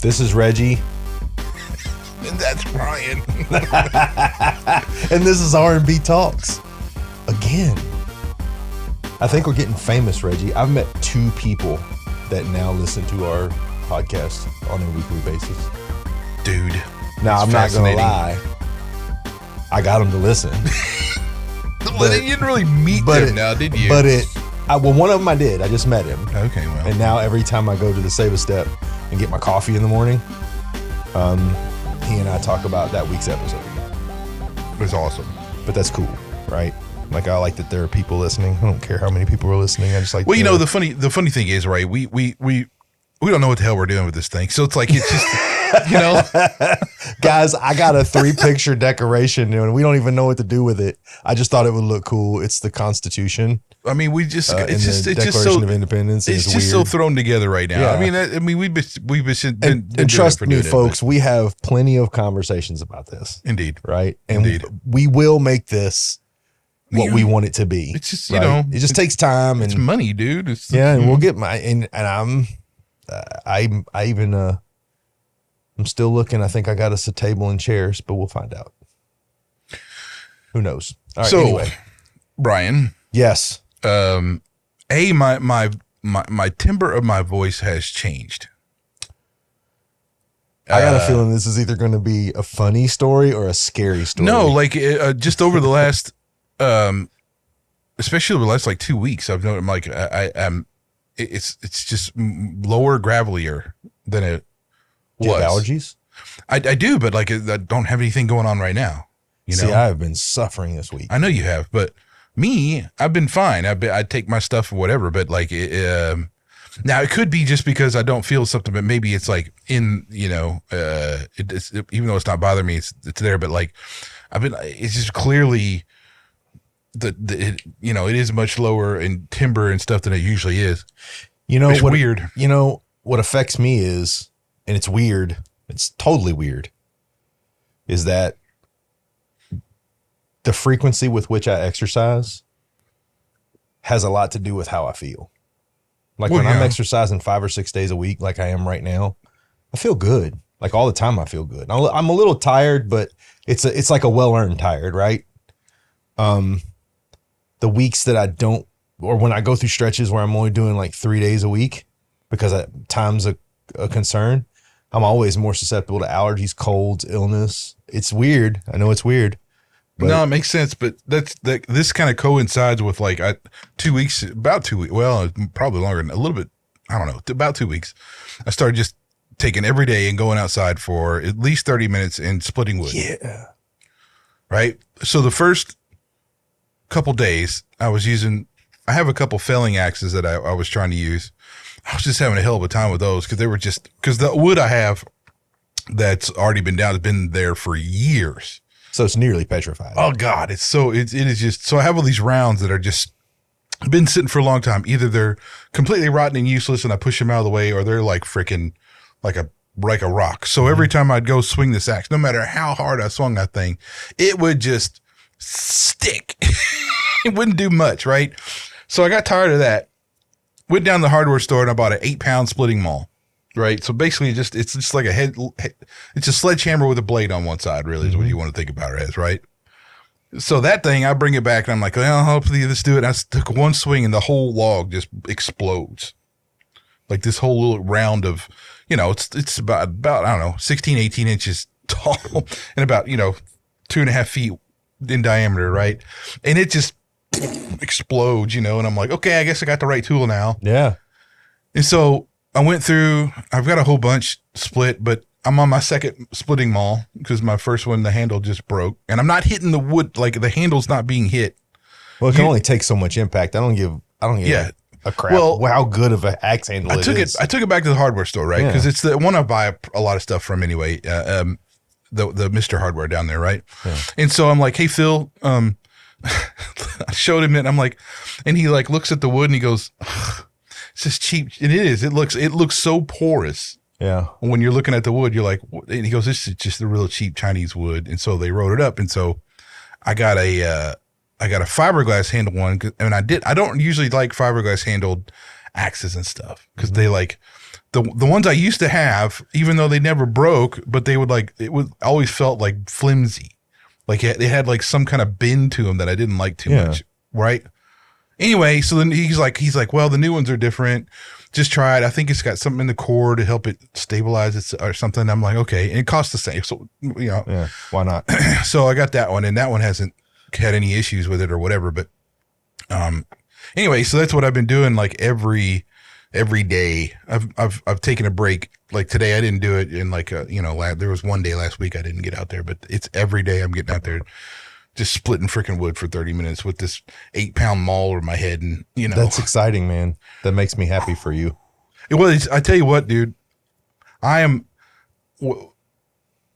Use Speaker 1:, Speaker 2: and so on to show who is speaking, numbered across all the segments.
Speaker 1: This is Reggie.
Speaker 2: And that's Brian.
Speaker 1: And this is R&B Talks. Again. I think we're getting famous, Reggie. I've met 2 people that now listen to our podcast on a weekly basis.
Speaker 2: Dude.
Speaker 1: Now, I'm not going to lie. I got them to listen.
Speaker 2: Well, you didn't really meet them now, did you?
Speaker 1: But well, one of them I did. I just met him.
Speaker 2: Okay, well.
Speaker 1: And now every time I go to the Save a Step and get my coffee in the morning, he and I talk about that week's episode.
Speaker 2: It's awesome.
Speaker 1: But that's cool, right? Like, I like that there are people listening. I don't care how many people are listening. I just like.
Speaker 2: Well, you know, the funny thing is, right? We don't know what the hell we're doing with this thing. So it's like it's just, you know,
Speaker 1: guys. I got a 3-picture decoration, and we don't even know what to do with it. I just thought it would look cool. It's the Constitution.
Speaker 2: I mean, it's just
Speaker 1: Declaration of Independence.
Speaker 2: It's just so thrown together right now. Yeah. I mean, we've been
Speaker 1: and trust me, folks. We have plenty of conversations about this.
Speaker 2: Indeed,
Speaker 1: right? And we will make this what we want it to be.
Speaker 2: It's just,
Speaker 1: right?
Speaker 2: You know,
Speaker 1: it just takes time and
Speaker 2: it's money, dude.
Speaker 1: And we'll get and I'm still looking. I think I got us a table and chairs, but we'll find out. Who knows? All right. So, anyway,
Speaker 2: Brian.
Speaker 1: Yes.
Speaker 2: My timbre of my voice has changed.
Speaker 1: I got a feeling this is either going to be a funny story or a scary story.
Speaker 2: No, like just over the last, especially over the last like 2 weeks, I've noticed like it's just lower, gravelier than it was.
Speaker 1: Do you have allergies?
Speaker 2: I do, but like I don't have anything going on right now. You know?
Speaker 1: See, I have been suffering this week.
Speaker 2: I know you have, but me, I've been fine. I take my stuff or whatever, but like now it could be just because I don't feel something, but maybe it's like in, you know, it's even though it's not bothering me, it's there, but like it's just clearly you know, it is much lower in timbre and stuff than it usually is.
Speaker 1: You know,
Speaker 2: it's weird.
Speaker 1: You know, what affects me is, and it's weird, it's totally weird, is that the frequency with which I exercise has a lot to do with how I feel. Like when I'm exercising 5 or 6 days a week, like I am right now, I feel good. Like all the time I feel good. I'm a little tired, but it's like a well-earned tired, right? The weeks that I don't, or when I go through stretches where I'm only doing like 3 days a week because time's a concern, I'm always more susceptible to allergies, colds, illness. It's weird. I know it's weird. But
Speaker 2: no, it makes sense, but this kind of coincides with like 2 weeks, about 2 weeks. Well, probably longer than a little bit. I don't know, about 2 weeks. I started just taking every day and going outside for at least 30 minutes and splitting wood.
Speaker 1: Yeah.
Speaker 2: Right. So the first couple days I have a couple felling axes that I was trying to use. I was just having a hell of a time with those because the wood I have that's already been down has been there for years.
Speaker 1: So it's nearly petrified.
Speaker 2: Oh God, it is just, so I have all these rounds that are just been sitting for a long time. Either they're completely rotten and useless and I push them out of the way, or they're like freaking like a rock. So every time I'd go swing this axe, no matter how hard I swung that thing, it would just stick. It wouldn't do much, right? So I got tired of that. Went down to the hardware store and I bought an 8-pound splitting maul. Right. So basically it's just like it's a sledgehammer with a blade on one side, really, is what you want to think about it as, right? So that thing, I bring it back and I'm like, well, hopefully this do it. And I took one swing and the whole log just explodes. Like this whole little round of, you know, it's about, I don't know, 16, 18 inches tall and about, you know, 2.5 feet in diameter. Right. And it just explodes, you know, and I'm like, okay, I guess I got the right tool now.
Speaker 1: Yeah.
Speaker 2: And so I went through, I've got a whole bunch split, but I'm on my second splitting maul because my first one, the handle just broke and I'm not hitting the wood. Like the handle's not being hit.
Speaker 1: Well, it can only take so much impact. I don't give a crap. Well, how good of an axe handle it is.
Speaker 2: I took it back to the hardware store, right? Because it's the one I buy a lot of stuff from anyway. The Mr. Hardware down there, right? Yeah. And so I'm like, hey, Phil, I showed him it. And I'm like, and he like looks at the wood and he goes, it's just cheap. It is. It looks so porous.
Speaker 1: Yeah.
Speaker 2: When you're looking at the wood, you're like, and he goes, this is just a real cheap Chinese wood. And so they wrote it up. And so I got a fiberglass handle one. And I don't usually like fiberglass handled axes and stuff because they like the ones I used to have, even though they never broke, but they would like, it would always felt like flimsy. Like they had like some kind of bend to them that I didn't like too much. Right. Anyway, so then he's like, well, the new ones are different. Just try it. I think it's got something in the core to help it stabilize it or something. I'm like, okay. And it costs the same. So,
Speaker 1: Yeah. Why not?
Speaker 2: So I got that one, and that one hasn't had any issues with it or whatever. But anyway, so that's what I've been doing like every day. I've taken a break. Like today I didn't do it in like there was one day last week I didn't get out there, but it's every day I'm getting out there just splitting freaking wood for 30 minutes with this 8-pound maul over my head. And
Speaker 1: that's exciting, man. That makes me happy for you.
Speaker 2: I tell you what, dude,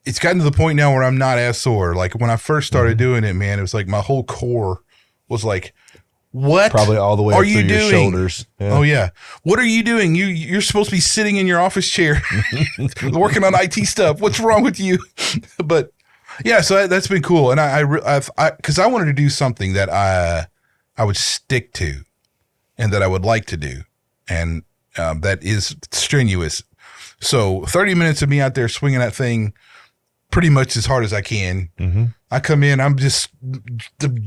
Speaker 2: it's gotten to the point now where I'm not as sore. Like when I first started doing it, man, it was like my whole core was like, what?
Speaker 1: Probably all the way up through your shoulders.
Speaker 2: Yeah. Oh yeah. What are you doing? You're supposed to be sitting in your office chair working on IT stuff. What's wrong with you? But yeah, so that's been cool. And because I wanted to do something that I would stick to and that I would like to do. And that is strenuous. So 30 minutes of me out there swinging that thing pretty much as hard as I can. Mm-hmm. I come in, I'm just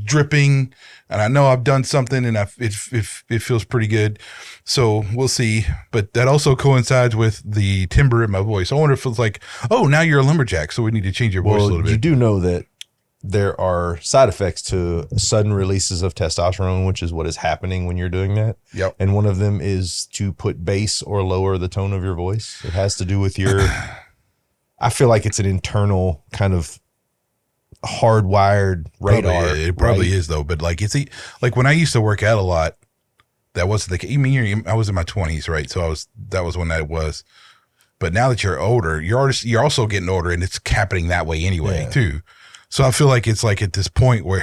Speaker 2: dripping, and I know I've done something, and it feels pretty good. So we'll see. But that also coincides with the timbre in my voice. I wonder if it's like, oh, now you're a lumberjack, so we need to change your voice a little bit.
Speaker 1: You do know that there are side effects to sudden releases of testosterone, which is what is happening when you're doing that.
Speaker 2: Yep.
Speaker 1: And one of them is to put bass or lower the tone of your voice. It has to do with your... I feel like it's an internal kind of hardwired radar.
Speaker 2: It probably is though. But like like when I used to work out a lot, that wasn't the case. I was in my 20s, right? So that was when that was. But now that you're older, you're also getting older, and it's happening that way anyway too. So I feel like it's like at this point where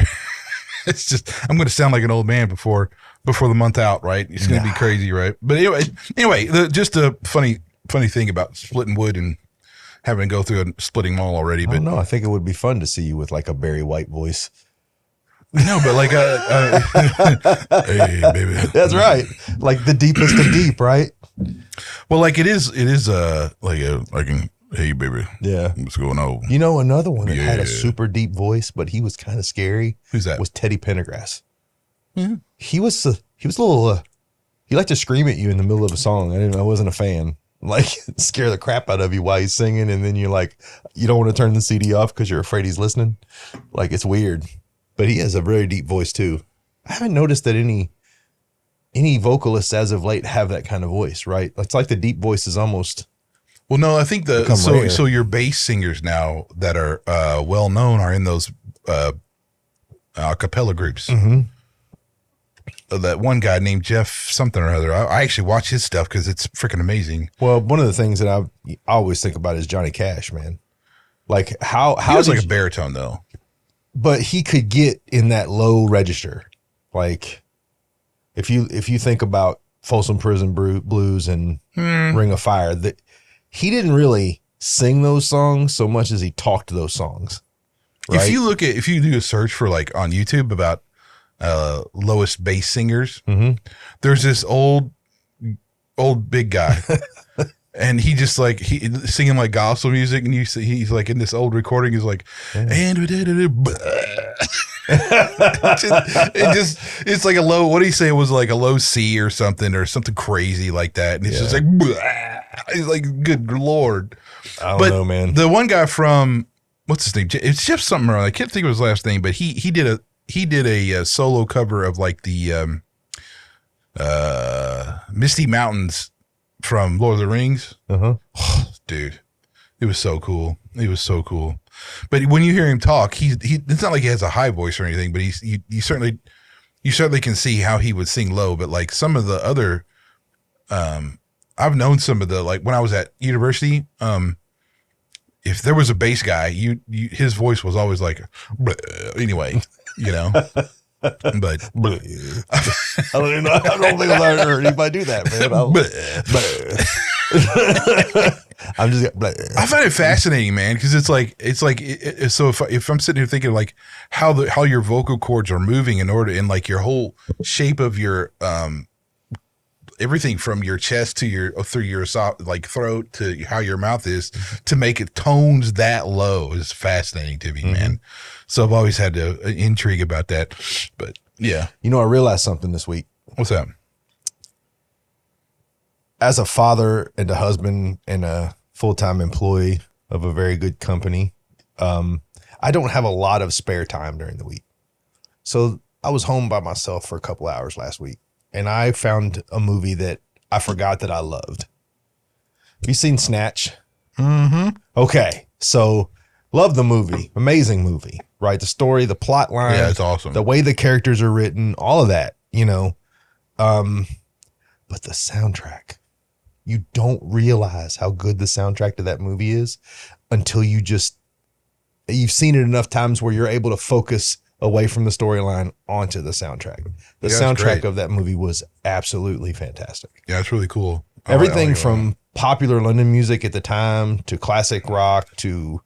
Speaker 2: it's just I'm going to sound like an old man before the month out, right? It's going to be crazy, right? But anyway, just a funny thing about splitting wood and having to go through a splitting maul already. But
Speaker 1: no, I think it would be fun to see you with like a Barry White voice.
Speaker 2: No, but like, hey, baby.
Speaker 1: That's right. Like the deepest of deep, right?
Speaker 2: Well, like it is hey, baby.
Speaker 1: Yeah.
Speaker 2: What's going on?
Speaker 1: You know, another one that had a super deep voice, but he was kind of scary.
Speaker 2: Who's that?
Speaker 1: Was Teddy Pendergrass.
Speaker 2: Yeah.
Speaker 1: He was a little, he liked to scream at you in the middle of a song. I wasn't a fan. Like scare the crap out of you while he's singing, and then you're like, you don't want to turn the CD off because you're afraid he's listening. Like it's weird, but he has a very deep voice too. I haven't noticed that any vocalists as of late have that kind of voice, right? It's like the deep voice is almost.
Speaker 2: Well, no, I think so your bass singers now that are well known are in those a cappella groups. Mm-hmm. That one guy named Jeff something or other. I actually watch his stuff because it's freaking amazing.
Speaker 1: Well, one of the things that I always think about is Johnny Cash, man. Like how
Speaker 2: he was like a baritone though,
Speaker 1: but he could get in that low register. Like if you think about Folsom Prison Blues and Ring of Fire, that he didn't really sing those songs so much as he talked those songs. Right?
Speaker 2: If you do a search for like on YouTube about lowest bass singers, there's this old big guy and he just like singing like gospel music, and he's like in this old recording he's like and we did it it's like a low, what did he say, it was like a low C or something crazy like that, and it's just like it's like good Lord.
Speaker 1: I don't know, man.
Speaker 2: The one guy from what's his name, it's Jeff something or other. I can't think of his last name, but he did a solo cover of like the Misty Mountains from Lord of the Rings. Oh, dude, it was so cool. But when you hear him talk, it's not like he has a high voice or anything, but you certainly can see how he would sing low. But like some of the other, I've known some of the, like when I was at university, if there was a bass guy, his voice was always like, anyway, you know. But
Speaker 1: I don't think I've ever heard anybody do that, man.
Speaker 2: I find it fascinating, man, because it's like so if I'm sitting here thinking like how your vocal cords are moving in order, and like your whole shape of your everything from your chest to your through your like throat to how your mouth is to make it tones that low is fascinating to me, man. So I've always had an intrigue about that. But yeah,
Speaker 1: You know, I realized something this week.
Speaker 2: what's that?
Speaker 1: As a father and a husband and a full-time employee of a very good company, I don't have a lot of spare time during the week. So I was home by myself for a couple hours last week, and I found a movie that I forgot that I loved. Have you seen Snatch? Okay. So love the movie. Amazing movie, right? The story, the plot line.
Speaker 2: Yeah, it's awesome.
Speaker 1: The way the characters are written, all of that, you know. But the soundtrack, you don't realize how good the soundtrack to that movie is until you've seen it enough times where you're able to focus away from the storyline onto the soundtrack. The soundtrack of that movie was absolutely fantastic.
Speaker 2: Yeah, it's really cool.
Speaker 1: Everything from popular London music at the time to classic rock to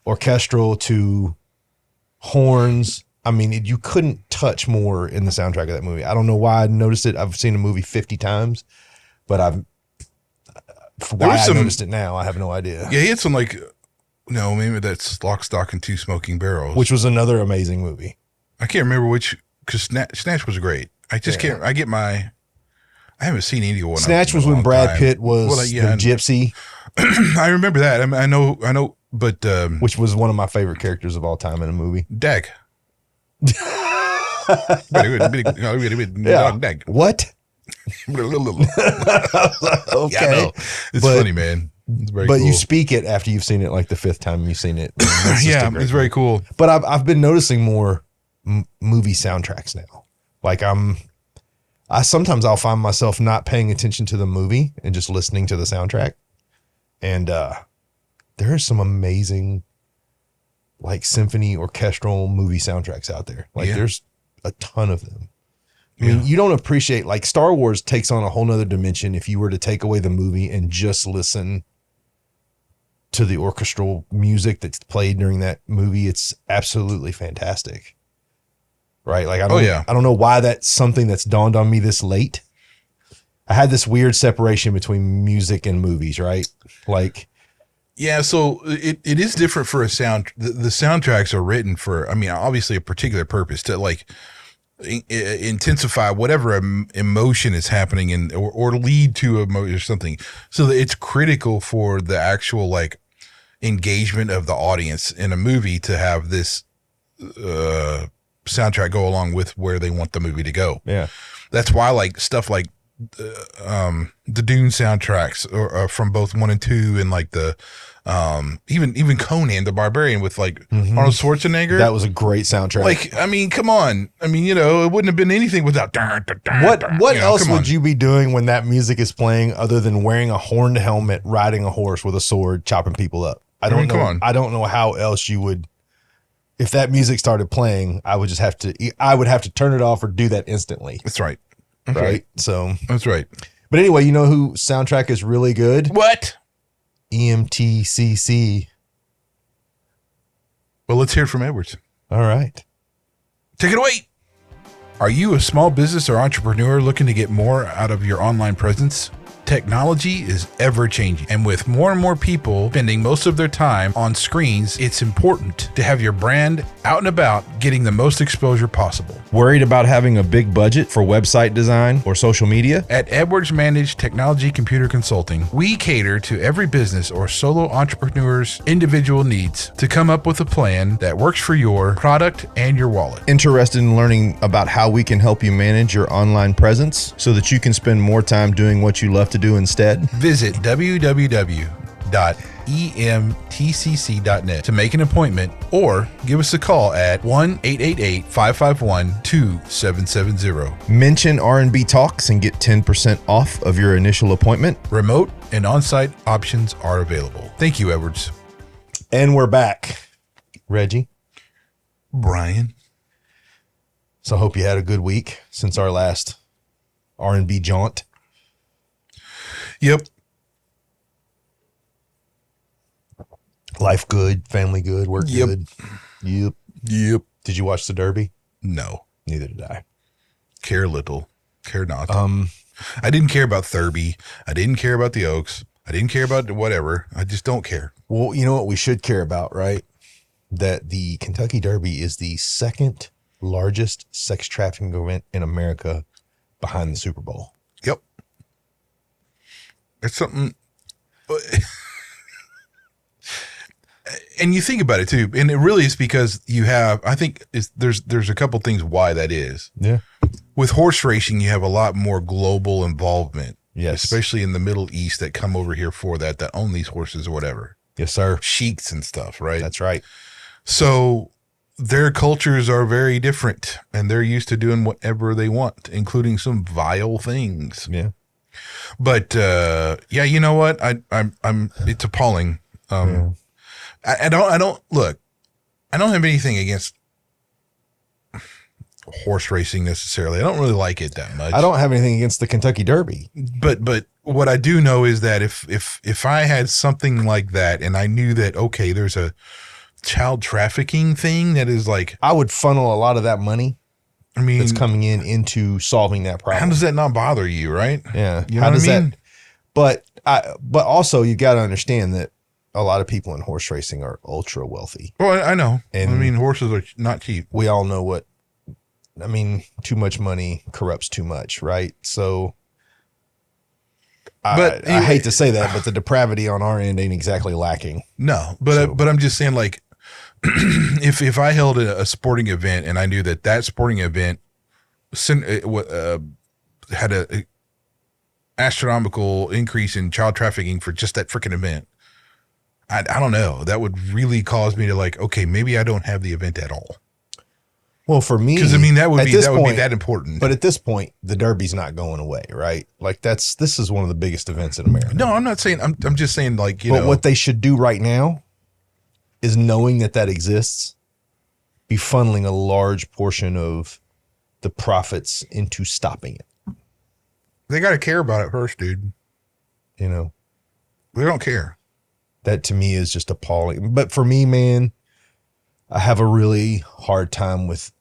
Speaker 1: orchestral to horns. I mean, you couldn't touch more in the soundtrack of that movie. I don't know why I noticed it. I've seen the movie 50 times, but I noticed it now, I have no idea.
Speaker 2: Yeah, he had some maybe that's Lock, Stock, and Two Smoking Barrels.
Speaker 1: Which was another amazing movie.
Speaker 2: I can't remember which, because Snatch was great. I just can't, I haven't seen any one.
Speaker 1: Snatch was when Brad Pitt was the gypsy.
Speaker 2: I remember that. I know, but.
Speaker 1: Which was one of my favorite characters of all time in a movie.
Speaker 2: Dag.
Speaker 1: Dag. What? Okay.
Speaker 2: Yeah, it's funny, man. It's very cool.
Speaker 1: You speak it after you've seen it like the fifth time you've seen it.
Speaker 2: Yeah, it's very cool.
Speaker 1: But I've been noticing more movie soundtracks now. Like sometimes I'll find myself not paying attention to the movie and just listening to the soundtrack. And there are some amazing like symphony orchestral movie soundtracks out there. Like there's a ton of them. I mean, you don't appreciate, like Star Wars takes on a whole nother dimension if you were to take away the movie and just listen to the orchestral music that's played during that movie. It's absolutely fantastic. Right? Like, I don't know why that's something that's dawned on me this late. I had this weird separation between music and movies, right? Like,
Speaker 2: yeah, so it is different for a sound. The soundtracks are written for, I mean, obviously a particular purpose to like intensify whatever emotion is happening in or lead to emotion or something. So that it's critical for the actual like engagement of the audience in a movie to have this soundtrack go along with where they want the movie to go.
Speaker 1: Yeah.
Speaker 2: That's why like stuff like the Dune soundtracks or from both 1 and 2 and like the even Conan the Barbarian with like Arnold Schwarzenegger.
Speaker 1: That was a great soundtrack.
Speaker 2: Like, I mean, come on. I mean, it wouldn't have been anything without
Speaker 1: what else would you be doing when that music is playing other than wearing a horned helmet, riding a horse with a sword, chopping people up? I don't know. I don't know how else you would. If that music started playing, I would have to turn it off or do that instantly.
Speaker 2: That's right.
Speaker 1: Right. So
Speaker 2: that's right.
Speaker 1: But anyway, you know who soundtrack is really good?
Speaker 2: What?
Speaker 1: EMTCC.
Speaker 2: Well, let's hear it from Edwards.
Speaker 1: All right.
Speaker 2: Take it away. Are you a small business or entrepreneur looking to get more out of your online presence? Technology is ever changing, and with more and more people spending most of their time on screens, it's important to have your brand out and about getting the most exposure possible.
Speaker 1: Worried about having a big budget for website design or social media?
Speaker 2: At Edwards Managed Technology Computer Consulting, we cater to every business or solo entrepreneur's individual needs to come up with a plan that works for your product and your wallet.
Speaker 1: Interested in learning about how we can help you manage your online presence so that you can spend more time doing what you love to do instead?
Speaker 2: Visit www.emtcc.net to make an appointment or give us a call at 1-888-551-2770.
Speaker 1: Mention R&B Talks and get 10% off of your initial appointment.
Speaker 2: Remote and on-site options are available. Thank you, Edwards.
Speaker 1: And we're back. Reggie.
Speaker 2: Brian.
Speaker 1: So I hope you had a good week since our last R&B jaunt.
Speaker 2: Yep.
Speaker 1: Life good, family good, work good. Yep. Did you watch the Derby?
Speaker 2: No.
Speaker 1: Neither did I.
Speaker 2: Care little, care not. I didn't care about Thurby. I didn't care about the Oaks. I didn't care about whatever. I just don't care.
Speaker 1: Well, you know what we should care about, right? That the Kentucky Derby is the second largest sex trafficking event in America behind the Super Bowl.
Speaker 2: Yep. It's something. And you think about it too, and it really is because you have, I think there's a couple things why that is.
Speaker 1: Yeah.
Speaker 2: With horse racing, you have a lot more global involvement.
Speaker 1: Yes.
Speaker 2: Especially in the Middle East that come over here for that own these horses or whatever.
Speaker 1: Yes, sir.
Speaker 2: Sheiks and stuff, right?
Speaker 1: That's right.
Speaker 2: So their cultures are very different and they're used to doing whatever they want, including some vile things.
Speaker 1: Yeah.
Speaker 2: But yeah, you know what? I'm it's appalling. I don't look, I don't have anything against horse racing necessarily. I don't really like it that much.
Speaker 1: I don't have anything against the Kentucky Derby.
Speaker 2: But what I do know is that if I had something like that and I knew that, okay, there's a child trafficking thing that is like,
Speaker 1: I would funnel a lot of that money,
Speaker 2: I mean,
Speaker 1: that's coming in into solving that problem.
Speaker 2: how does that not bother you, right?
Speaker 1: Yeah.
Speaker 2: You know what I mean?
Speaker 1: But also you got to understand that a lot of people in horse racing are ultra wealthy.
Speaker 2: Well, I know.
Speaker 1: And
Speaker 2: I mean, horses are not cheap.
Speaker 1: We all know too much money corrupts too much, right? So
Speaker 2: But
Speaker 1: I hate to say that, but the depravity on our end ain't exactly lacking.
Speaker 2: No, but I'm just saying, like, if I held a sporting event and I knew that sporting event had a astronomical increase in child trafficking for just that freaking event, I don't know. That would really cause me to like, okay, maybe I don't have the event at all.
Speaker 1: Well, for me,
Speaker 2: because I mean that would be that important.
Speaker 1: But at this point, the Derby's not going away, right? Like this is one of the biggest events in America.
Speaker 2: No, I'm not saying. I'm just saying, like, you know.
Speaker 1: But what they should do right now is, knowing that exists, be funneling a large portion of the profits into stopping it.
Speaker 2: They got to care about it first, dude.
Speaker 1: You know,
Speaker 2: they don't care.
Speaker 1: That to me is just appalling. But for me, man, I have a really hard time with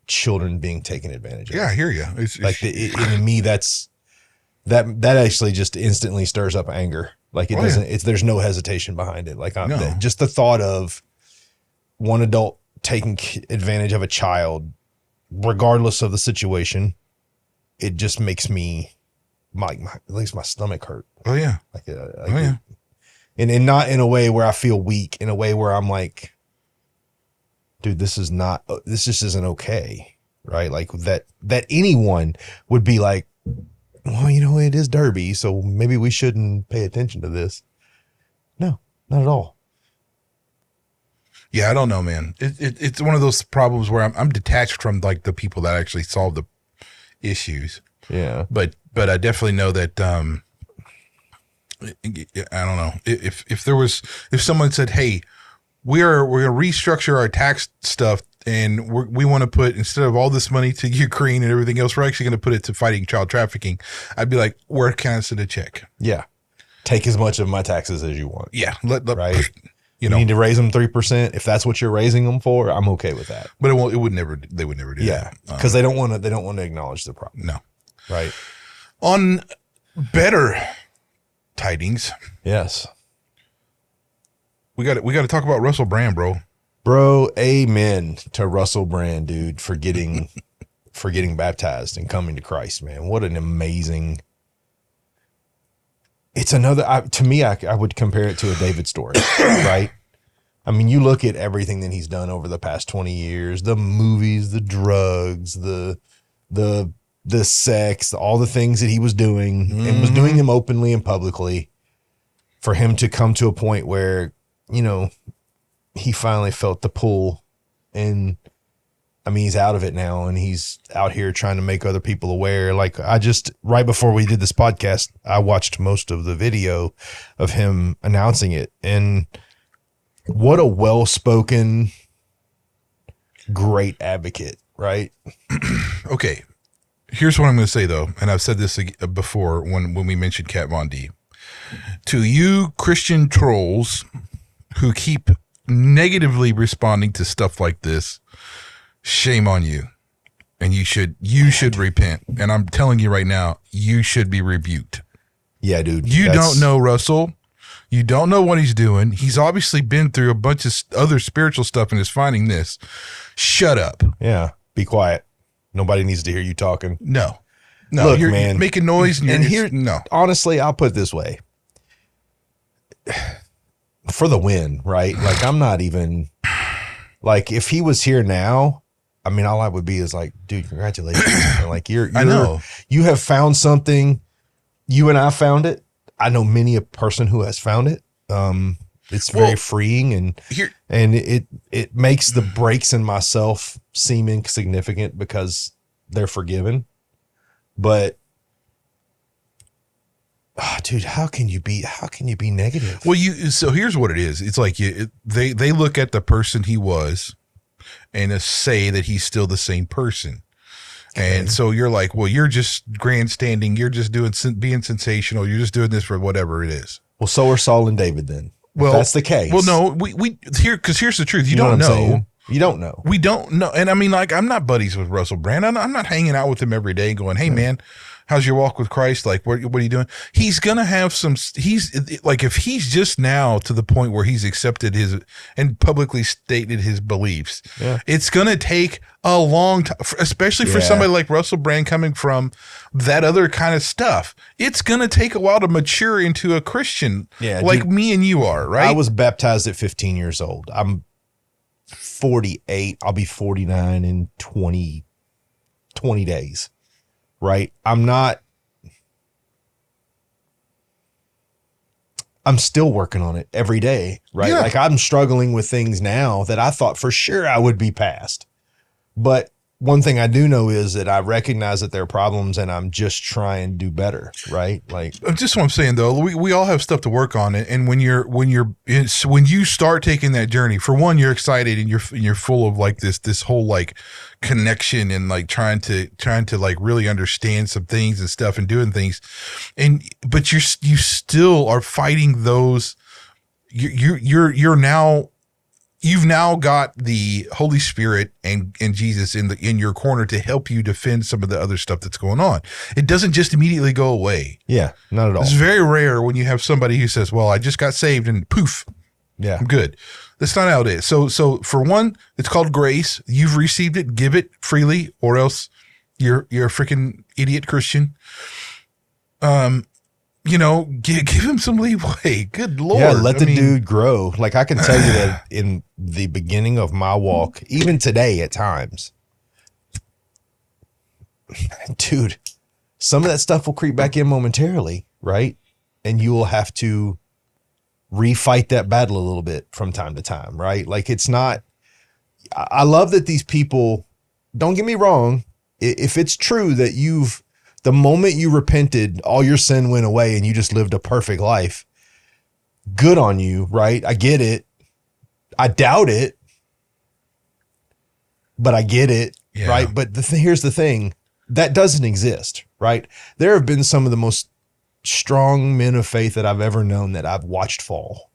Speaker 1: children being taken advantage of.
Speaker 2: Yeah, I hear you. It's
Speaker 1: in me, that actually just instantly stirs up anger. Like it doesn't. Yeah. There's no hesitation behind it. Like just the thought of one adult taking advantage of a child, regardless of the situation, it just makes me at least my stomach hurt.
Speaker 2: Oh yeah.
Speaker 1: Yeah. And not in a way where I feel weak. In a way where I'm like, dude, this just isn't okay, right? Like that anyone would be like, well, you know, it is Derby, so maybe we shouldn't pay attention to this. No, not at all.
Speaker 2: Yeah, I don't know, man. It's one of those problems where I'm detached from like the people that actually solve the issues.
Speaker 1: Yeah,
Speaker 2: but I definitely know that. I don't know if someone said, hey, we're going to restructure our tax stuff and we want to put, instead of all this money to Ukraine and everything else, we're actually going to put it to fighting child trafficking. I'd be like, where can I send a check?
Speaker 1: Yeah. Take as much of my taxes as you want.
Speaker 2: Yeah.
Speaker 1: Right. You need to raise them 3%. If that's what you're raising them for, I'm okay with that.
Speaker 2: But they would never do that.
Speaker 1: Yeah. Because they don't want to acknowledge the problem.
Speaker 2: No.
Speaker 1: Right.
Speaker 2: On better tidings.
Speaker 1: Yes.
Speaker 2: We got to talk about Russell Brand, bro.
Speaker 1: Bro, amen to Russell Brand, dude, for getting baptized and coming to Christ, man. What an amazing. It's another, to me, I would compare it to a David story, right? I mean, you look at everything that he's done over the past 20 years, the movies, the drugs, the sex, all the things that he was doing and was doing them openly and publicly, for him to come to a point where, you know, he finally felt the pull, and I mean, he's out of it now and he's out here trying to make other people aware. Like right before we did this podcast, I watched most of the video of him announcing it, and what a well-spoken, great advocate, right?
Speaker 2: Okay. Here's what I'm going to say though. And I've said this before when we mentioned Kat Von D. To you Christian trolls who keep negatively responding to stuff like this, shame on you. and you should repent. And I'm telling you right now, you should be rebuked.
Speaker 1: Yeah, dude.
Speaker 2: You don't know Russell. You don't know what he's doing. He's obviously been through a bunch of other spiritual stuff and is finding this. Shut up.
Speaker 1: Yeah. Be quiet. Nobody needs to hear you talking.
Speaker 2: No.
Speaker 1: Look,
Speaker 2: you're
Speaker 1: man,
Speaker 2: making noise. No.
Speaker 1: Honestly, I'll put it this way. For the win, right? Like, I'm not even, like, if he was here now, I mean, all I would be is like, dude, congratulations. Like,
Speaker 2: I know.
Speaker 1: You have found something. You and I found it. I know many a person who has found it. It's very freeing, and it makes the breaks in myself seem insignificant because they're forgiven. But dude, how can you be negative?
Speaker 2: Well, so here's what it is. It's like they look at the person he was and say that he's still the same person. Okay. And so you're like, well, you're just grandstanding. You're just being sensational. You're just doing this for whatever it is.
Speaker 1: Well, so are Saul and David then. Well, if that's the case.
Speaker 2: Well, no, because here's the truth. You don't know.
Speaker 1: You don't know.
Speaker 2: We don't know. And I mean, like, I'm not buddies with Russell Brand. I'm not hanging out with him every day going, hey, man, how's your walk with Christ? Like, what are you doing? He's going to have he's like, if he's just now to the point where he's accepted and publicly stated his beliefs, it's going to take a long time, especially for somebody like Russell Brand coming from that other kind of stuff. It's going to take a while to mature into a Christian like me and you are, right?
Speaker 1: I was baptized at 15 years old. I'm 48. I'll be 49 in 20 days. Right. I'm still working on it every day. Right.
Speaker 2: Yeah.
Speaker 1: Like, I'm struggling with things now that I thought for sure I would be past. But one thing I do know is that I recognize that there are problems and I'm just trying to do better. Right. Like,
Speaker 2: just what I'm saying though, we all have stuff to work on. And when you start taking that journey, for one, you're excited and you're full of like this whole like connection and like trying to like really understand some things and stuff and doing things. But you still are fighting those. You've now got the Holy Spirit and Jesus in your corner to help you defend some of the other stuff that's going on. It doesn't just immediately go away.
Speaker 1: Yeah, not at all.
Speaker 2: It's very rare when you have somebody who says, well, I just got saved and poof, I'm good. That's not how it is. So for one, it's called grace. You've received it, give it freely, or else you're a freaking idiot Christian. Give him some leeway. Good Lord.
Speaker 1: Yeah, let the dude grow. Like, I can tell you that in the beginning of my walk, even today at times, dude, some of that stuff will creep back in momentarily, right? And you will have to refight that battle a little bit from time to time, right? Like, it's not, I love that these people, don't get me wrong, if it's true that the moment you repented, all your sin went away and you just lived a perfect life, good on you, right? I get it. I doubt it, but I get it, right? But here's the thing. That doesn't exist, right? There have been some of the most strong men of faith that I've ever known that I've watched fall.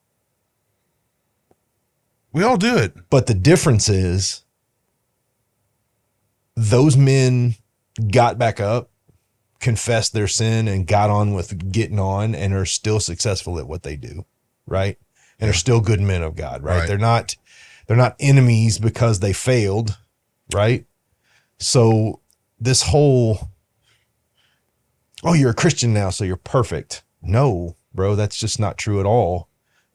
Speaker 2: We all do it.
Speaker 1: But the difference is those men got back up, confessed their sin, and got on with getting on, and are still successful at what they do, right? And are still good men of God, right? They're not enemies because they failed, right? So this whole, oh, you're a Christian now, so you're perfect. No, bro, that's just not true at all.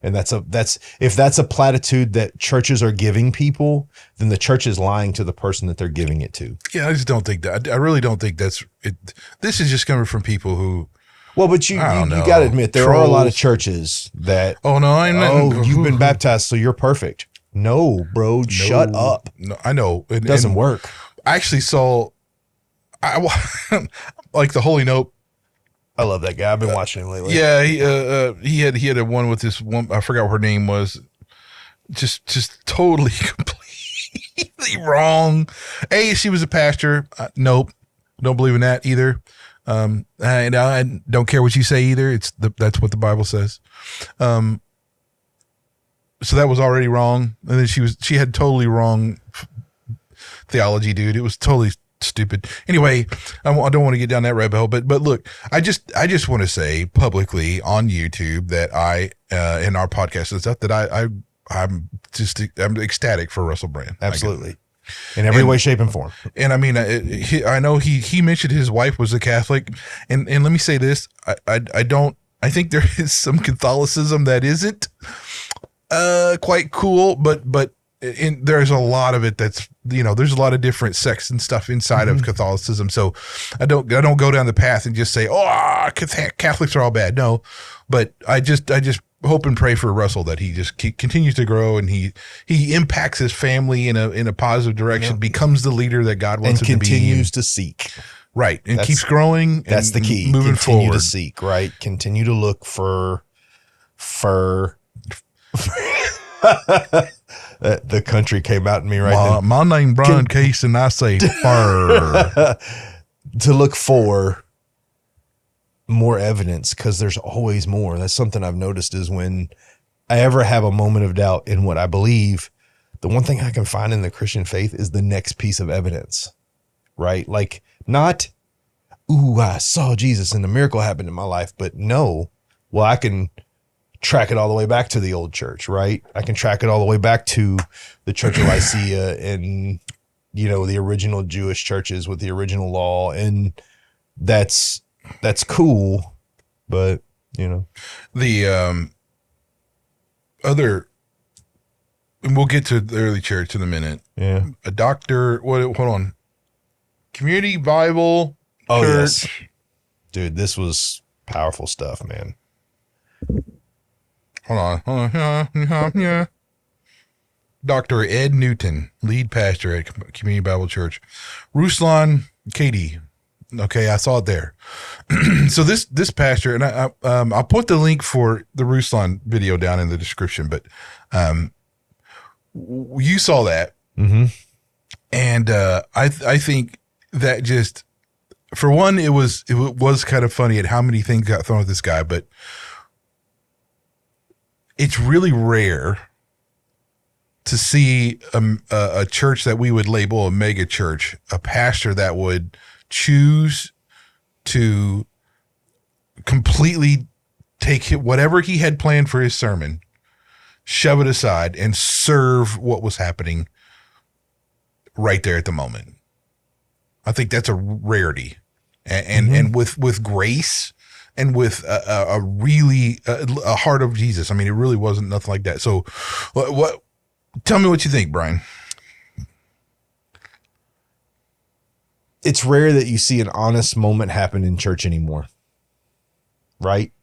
Speaker 1: And if that's a platitude that churches are giving people, then the church is lying to the person that they're giving it to.
Speaker 2: Yeah, I just don't think that. I really don't think that's it. This is just coming from people who.
Speaker 1: Well, but you got to admit, there are a lot of churches that.
Speaker 2: Oh, no,
Speaker 1: you've been baptized, so you're perfect. No, bro, shut up.
Speaker 2: No, I know.
Speaker 1: It doesn't work.
Speaker 2: I actually saw, like the Holy Note.
Speaker 1: I love that guy. I've been watching him lately.
Speaker 2: Yeah, he had a one with this one. I forgot what her name was. Just totally, completely wrong. She was a pastor. Nope, don't believe in that either. And I don't care what you say either. That's what the Bible says. So that was already wrong. And then she had totally wrong theology, dude. It was totally stupid. Anyway, I don't want to get down that rabbit hole, but look, I just want to say publicly on YouTube that I in our podcast and stuff that I'm ecstatic for Russell Brand.
Speaker 1: Absolutely. In every way, shape, and form.
Speaker 2: And I mean, I know he mentioned his wife was a Catholic, and let me say this: I think there is some Catholicism that isn't quite cool, but there's a lot of it that's, there's a lot of different sects and stuff inside of Catholicism. So I don't go down the path and just say, oh, Catholics are all bad. No, but I just hope and pray for Russell that he just continues to grow and he impacts his family in a positive direction, becomes the leader that God wants him to be,
Speaker 1: and continues to seek.
Speaker 2: Right, and keeps growing.
Speaker 1: That's the key.
Speaker 2: Moving
Speaker 1: Continue
Speaker 2: forward
Speaker 1: to seek. Right, continue to look for. The country came out in me right then.
Speaker 2: My name Brian Case, and I say fur.
Speaker 1: To look for more evidence, because there's always more. That's something I've noticed is when I ever have a moment of doubt in what I believe, the one thing I can find in the Christian faith is the next piece of evidence, right? Like not, ooh, I saw Jesus and the miracle happened in my life, but no, well, I can track it all the way back to the old church, right? I can track it all the way back to the Church of Lycia and, the original Jewish churches with the original law. And that's cool, but
Speaker 2: the other, and we'll get to the early church in a minute.
Speaker 1: Yeah.
Speaker 2: A doctor, hold on. Community Bible Church.
Speaker 1: Yes. Dude, this was powerful stuff, man.
Speaker 2: Hold on. Yeah. Dr. Ed Newton, lead pastor at Community Bible Church. Ruslan, Katie. Okay, I saw it there. So this pastor, and I'll put the link for the Ruslan video down in the description, but you saw that.
Speaker 1: Mm-hmm.
Speaker 2: And I think that just, for one, it was kind of funny at how many things got thrown at this guy, but it's really rare to see a church that we would label a mega church, a pastor that would choose to completely take whatever he had planned for his sermon, shove it aside, and serve what was happening right there at the moment. I think that's a rarity, and with grace. And with a really a heart of Jesus. I mean, it really wasn't nothing like that. So, what? Tell me what you think, Brian.
Speaker 1: It's rare that you see an honest moment happen in church anymore, right?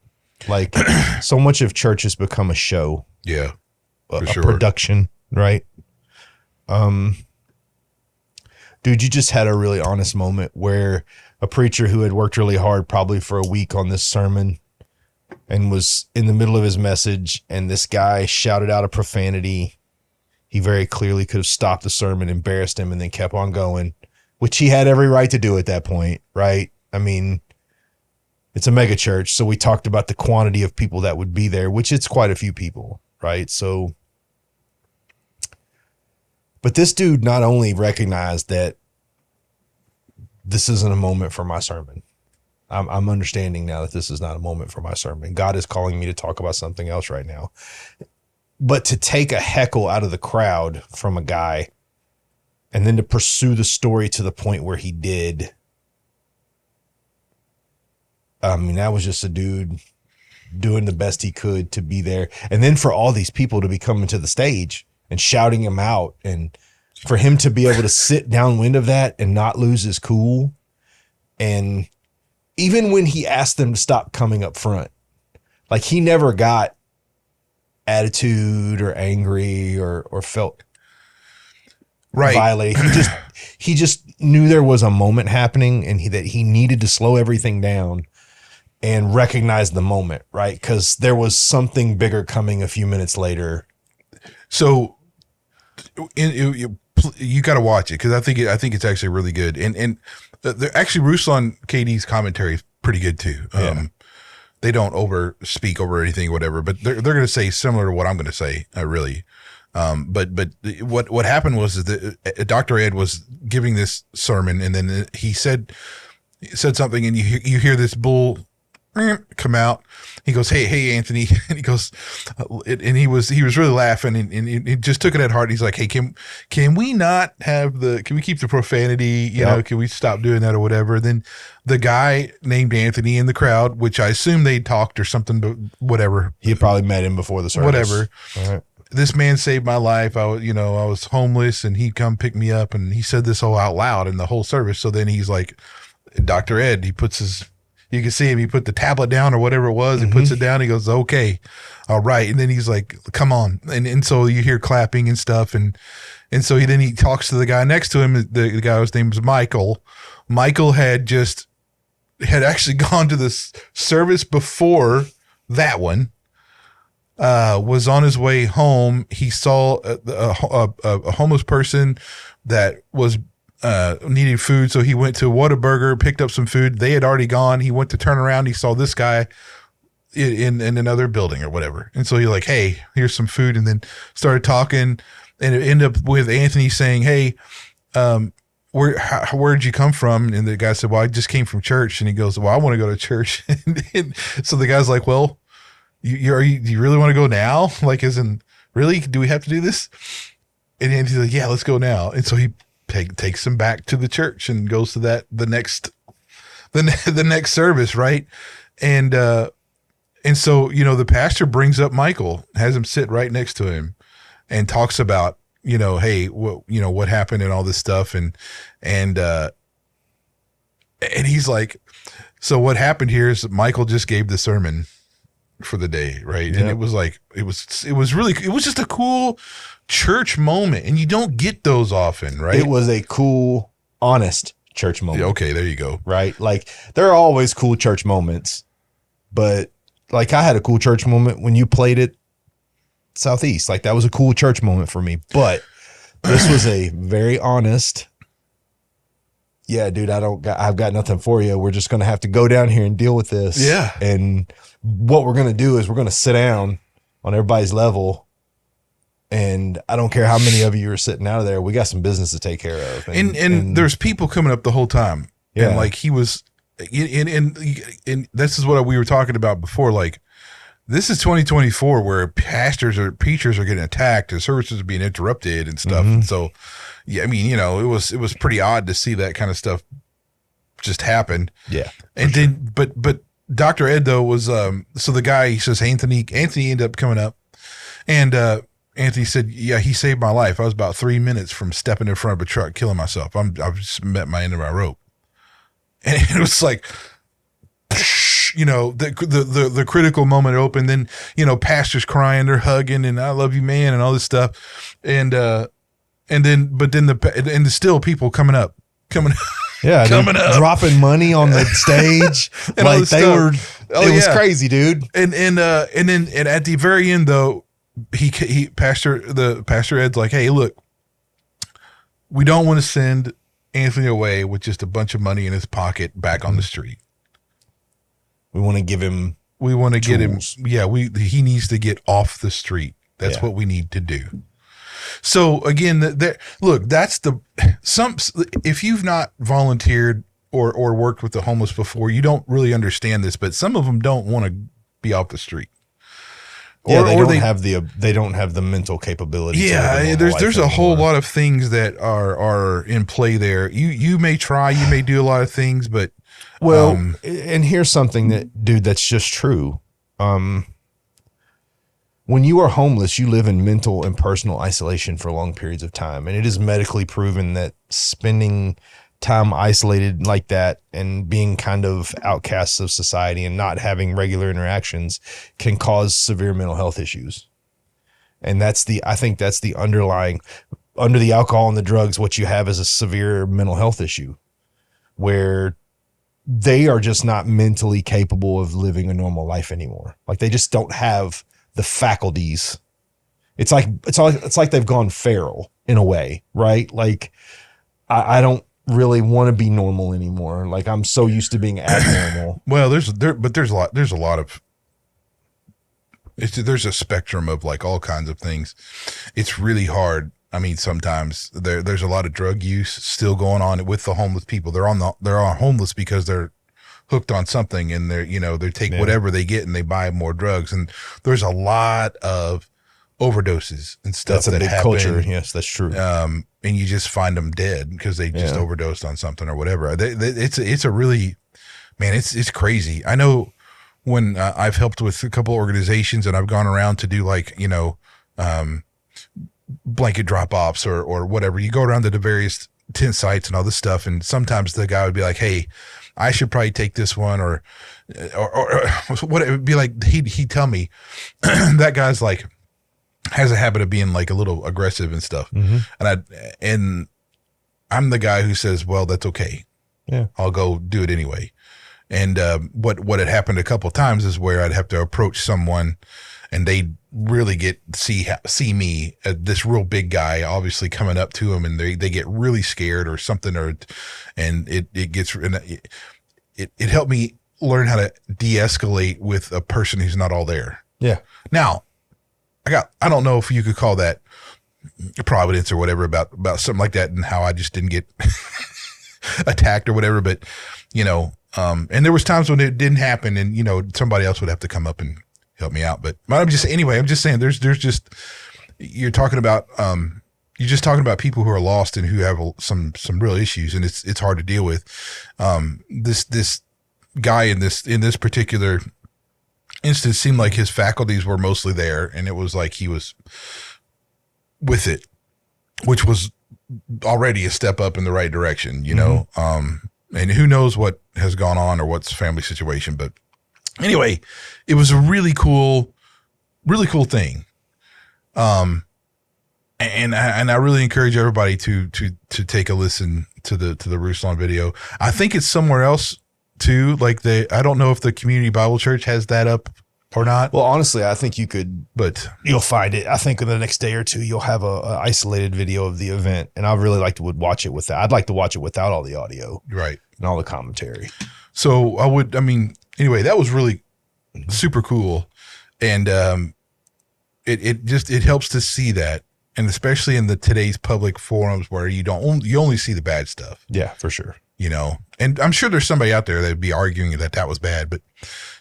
Speaker 1: Like, so much of church has become a show.
Speaker 2: Yeah,
Speaker 1: a production, right? Dude, you just had a really honest moment where a preacher who had worked really hard, probably for a week on this sermon, and was in the middle of his message, and this guy shouted out a profanity. He very clearly could have stopped the sermon, embarrassed him, and then kept on going, which he had every right to do at that point, right? I mean, it's a mega church, so we talked about the quantity of people that would be there, which it's quite a few people, right? So, but this dude not only recognized that this isn't a moment for my sermon. I'm understanding now that this is not a moment for my sermon. God is calling me to talk about something else right now. But to take a heckle out of the crowd from a guy and then to pursue the story to the point where he did, I mean, that was just a dude doing the best he could to be there. And then for all these people to be coming to the stage and shouting him out, and for him to be able to sit downwind of that and not lose his cool. And even when he asked them to stop coming up front, like he never got attitude or angry or felt violated. He just knew there was a moment happening and that he needed to slow everything down and recognize the moment, right? Because there was something bigger coming a few minutes later.
Speaker 2: So you got to watch it, because I think it's actually really good. And actually Ruslan KD's commentary is pretty good too. They don't speak over anything, whatever, but they're going to say similar to what I'm going to say, really. But what happened was that Dr. Ed was giving this sermon, and then he said something, and you hear this bull come out. He goes, hey Anthony, and he goes, and he was really laughing, and he just took it at heart. He's like, hey, can we not have can we keep the profanity, you know, can we stop doing that or whatever? Then the guy named Anthony in the crowd, which I assume they talked or something, but whatever.
Speaker 1: He had probably met him before the service.
Speaker 2: Whatever.
Speaker 1: All right.
Speaker 2: This man saved my life. I was homeless, and he come pick me up, and he said this all out loud in the whole service. So then he's like, Dr. Ed, he puts you can see him, he put the tablet down or whatever it was, he puts it down, he goes, okay, all right. And then he's like, come on. And so you hear clapping and stuff. And so he talks to the guy next to him. The guy's name was Michael. Michael had actually gone to this service before that one. Was on his way home. He saw a homeless person that was needing food, so he went to Whataburger, picked up some food. They had already gone. He went to turn around. He saw this guy in another building or whatever, and so he's like, "Hey, here's some food," and then started talking, and it ended up with Anthony saying, "Hey, where'd you come from?" And the guy said, "Well, I just came from church." And he goes, "Well, I want to go to church." and so the guy's like, "Well, do you really want to go now? Like, as in, really? Do we have to do this?" And he's like, "Yeah, let's go now." And so he takes him back to the church and goes to the next service, right? And so, you know, the pastor brings up Michael, has him sit right next to him, and talks about, you know, hey, what happened and all this stuff, and he's like, so what happened here is Michael just gave the sermon for the day, right? Yep. And it was like, it was just a cool church moment, and you don't get those often, right?
Speaker 1: It was a cool, honest church moment.
Speaker 2: Yeah, okay, there you go.
Speaker 1: Right? Like, there are always cool church moments, but like, I had a cool church moment when you played at Southeast. Like, that was a cool church moment for me, but this was a very honest, yeah, dude, I've got nothing for you. We're just going to have to go down here and deal with this.
Speaker 2: Yeah.
Speaker 1: And what we're going to do is we're going to sit down on everybody's level. And I don't care how many of you are sitting out of there. We got some business to take care of.
Speaker 2: And there's people coming up the whole time.
Speaker 1: Yeah.
Speaker 2: And like, he was, and this is what we were talking about before. Like, this is 2024 where pastors or preachers are getting attacked and services are being interrupted and stuff. And so, yeah, I mean, you know, it was pretty odd to see that kind of stuff just happen.
Speaker 1: Yeah.
Speaker 2: And then, but Dr. Ed though was, so the guy, he says, Anthony ended up coming up, and, Anthony said, yeah, he saved my life. I was about 3 minutes from stepping in front of a truck, killing myself. I've just met my end of my rope. And it was like, you know, the critical moment opened. Then, you know, pastors crying, they're hugging, and I love you, man, and all this stuff. And then still people coming up.
Speaker 1: Yeah,
Speaker 2: coming up,
Speaker 1: dropping money on the stage. Like, they were, it was crazy, dude.
Speaker 2: And then at the very end though, Pastor Ed's like, hey, look, we don't want to send Anthony away with just a bunch of money in his pocket back on the street.
Speaker 1: We want to give him,
Speaker 2: get him. Yeah. He needs to get off the street. That's what we need to do. So again, look, if you've not volunteered or worked with the homeless before, you don't really understand this, but some of them don't want to be off the street.
Speaker 1: Yeah, they don't have the mental capability.
Speaker 2: Yeah, there's a whole lot of things that are in play there. You may try, you may do a lot of things, but
Speaker 1: and here's something that's just true. When you are homeless, you live in mental and personal isolation for long periods of time, and it is medically proven that spending time isolated like that and being kind of outcasts of society and not having regular interactions can cause severe mental health issues. And I think that's the underlying, under the alcohol and the drugs, what you have is a severe mental health issue where they are just not mentally capable of living a normal life anymore. Like, they just don't have the faculties. It's like they've gone feral in a way, right? Like, I don't really want to be normal anymore. Like, I'm so used to being abnormal. Well,
Speaker 2: there's a spectrum of like all kinds of things. It's really hard I mean, sometimes there's a lot of drug use still going on with the homeless people. They're homeless because they're hooked on something, and they take whatever they get and they buy more drugs. And there's a lot of overdoses and stuff.
Speaker 1: That's a big culture. Yes, that's true.
Speaker 2: And you just find them dead because they just overdosed on something or whatever. It's a really, man, it's crazy. I know when I've helped with a couple organizations and I've gone around to do blanket drop-offs or whatever. You go around to the various tent sites and all this stuff, and sometimes the guy would be like, hey, I should probably take this one, or what it would be like. He'd tell me that guy's like has a habit of being like a little aggressive and stuff. And I'm the guy who says, well, that's okay.
Speaker 1: Yeah,
Speaker 2: I'll go do it anyway. And what had happened a couple of times is where I'd have to approach someone and they really see me, this real big guy, obviously coming up to them, and they get really scared or something, and it helped me learn how to de-escalate with a person who's not all there.
Speaker 1: Yeah.
Speaker 2: Now, I don't know if you could call that providence or whatever about something like that, and how I just didn't get attacked or whatever, but and there was times when it didn't happen, and somebody else would have to come up and help me out. But I'm just saying there's just, you're talking about people who are lost and who have some real issues, and it's hard to deal with. This guy in this particular instance seemed like his faculties were mostly there, and it was like he was with it, which was already a step up in the right direction, and who knows what has gone on or what's family situation. But anyway, it was a really cool thing. And I really encourage everybody to take a listen to the Ruslan video. I think it's somewhere else too. Like I don't know if the Community Bible Church has that up or not.
Speaker 1: Well, honestly, I think you could,
Speaker 2: but
Speaker 1: you'll find it. I think in the next day or two, you'll have a isolated video of the event, and I really would watch it with that. I'd like to watch it without all the audio,
Speaker 2: right,
Speaker 1: and all the commentary.
Speaker 2: So anyway, that was really super cool, and it helps to see that, and especially in today's public forums where you only see the bad stuff.
Speaker 1: Yeah, for sure.
Speaker 2: And I'm sure there's somebody out there that'd be arguing that was bad, but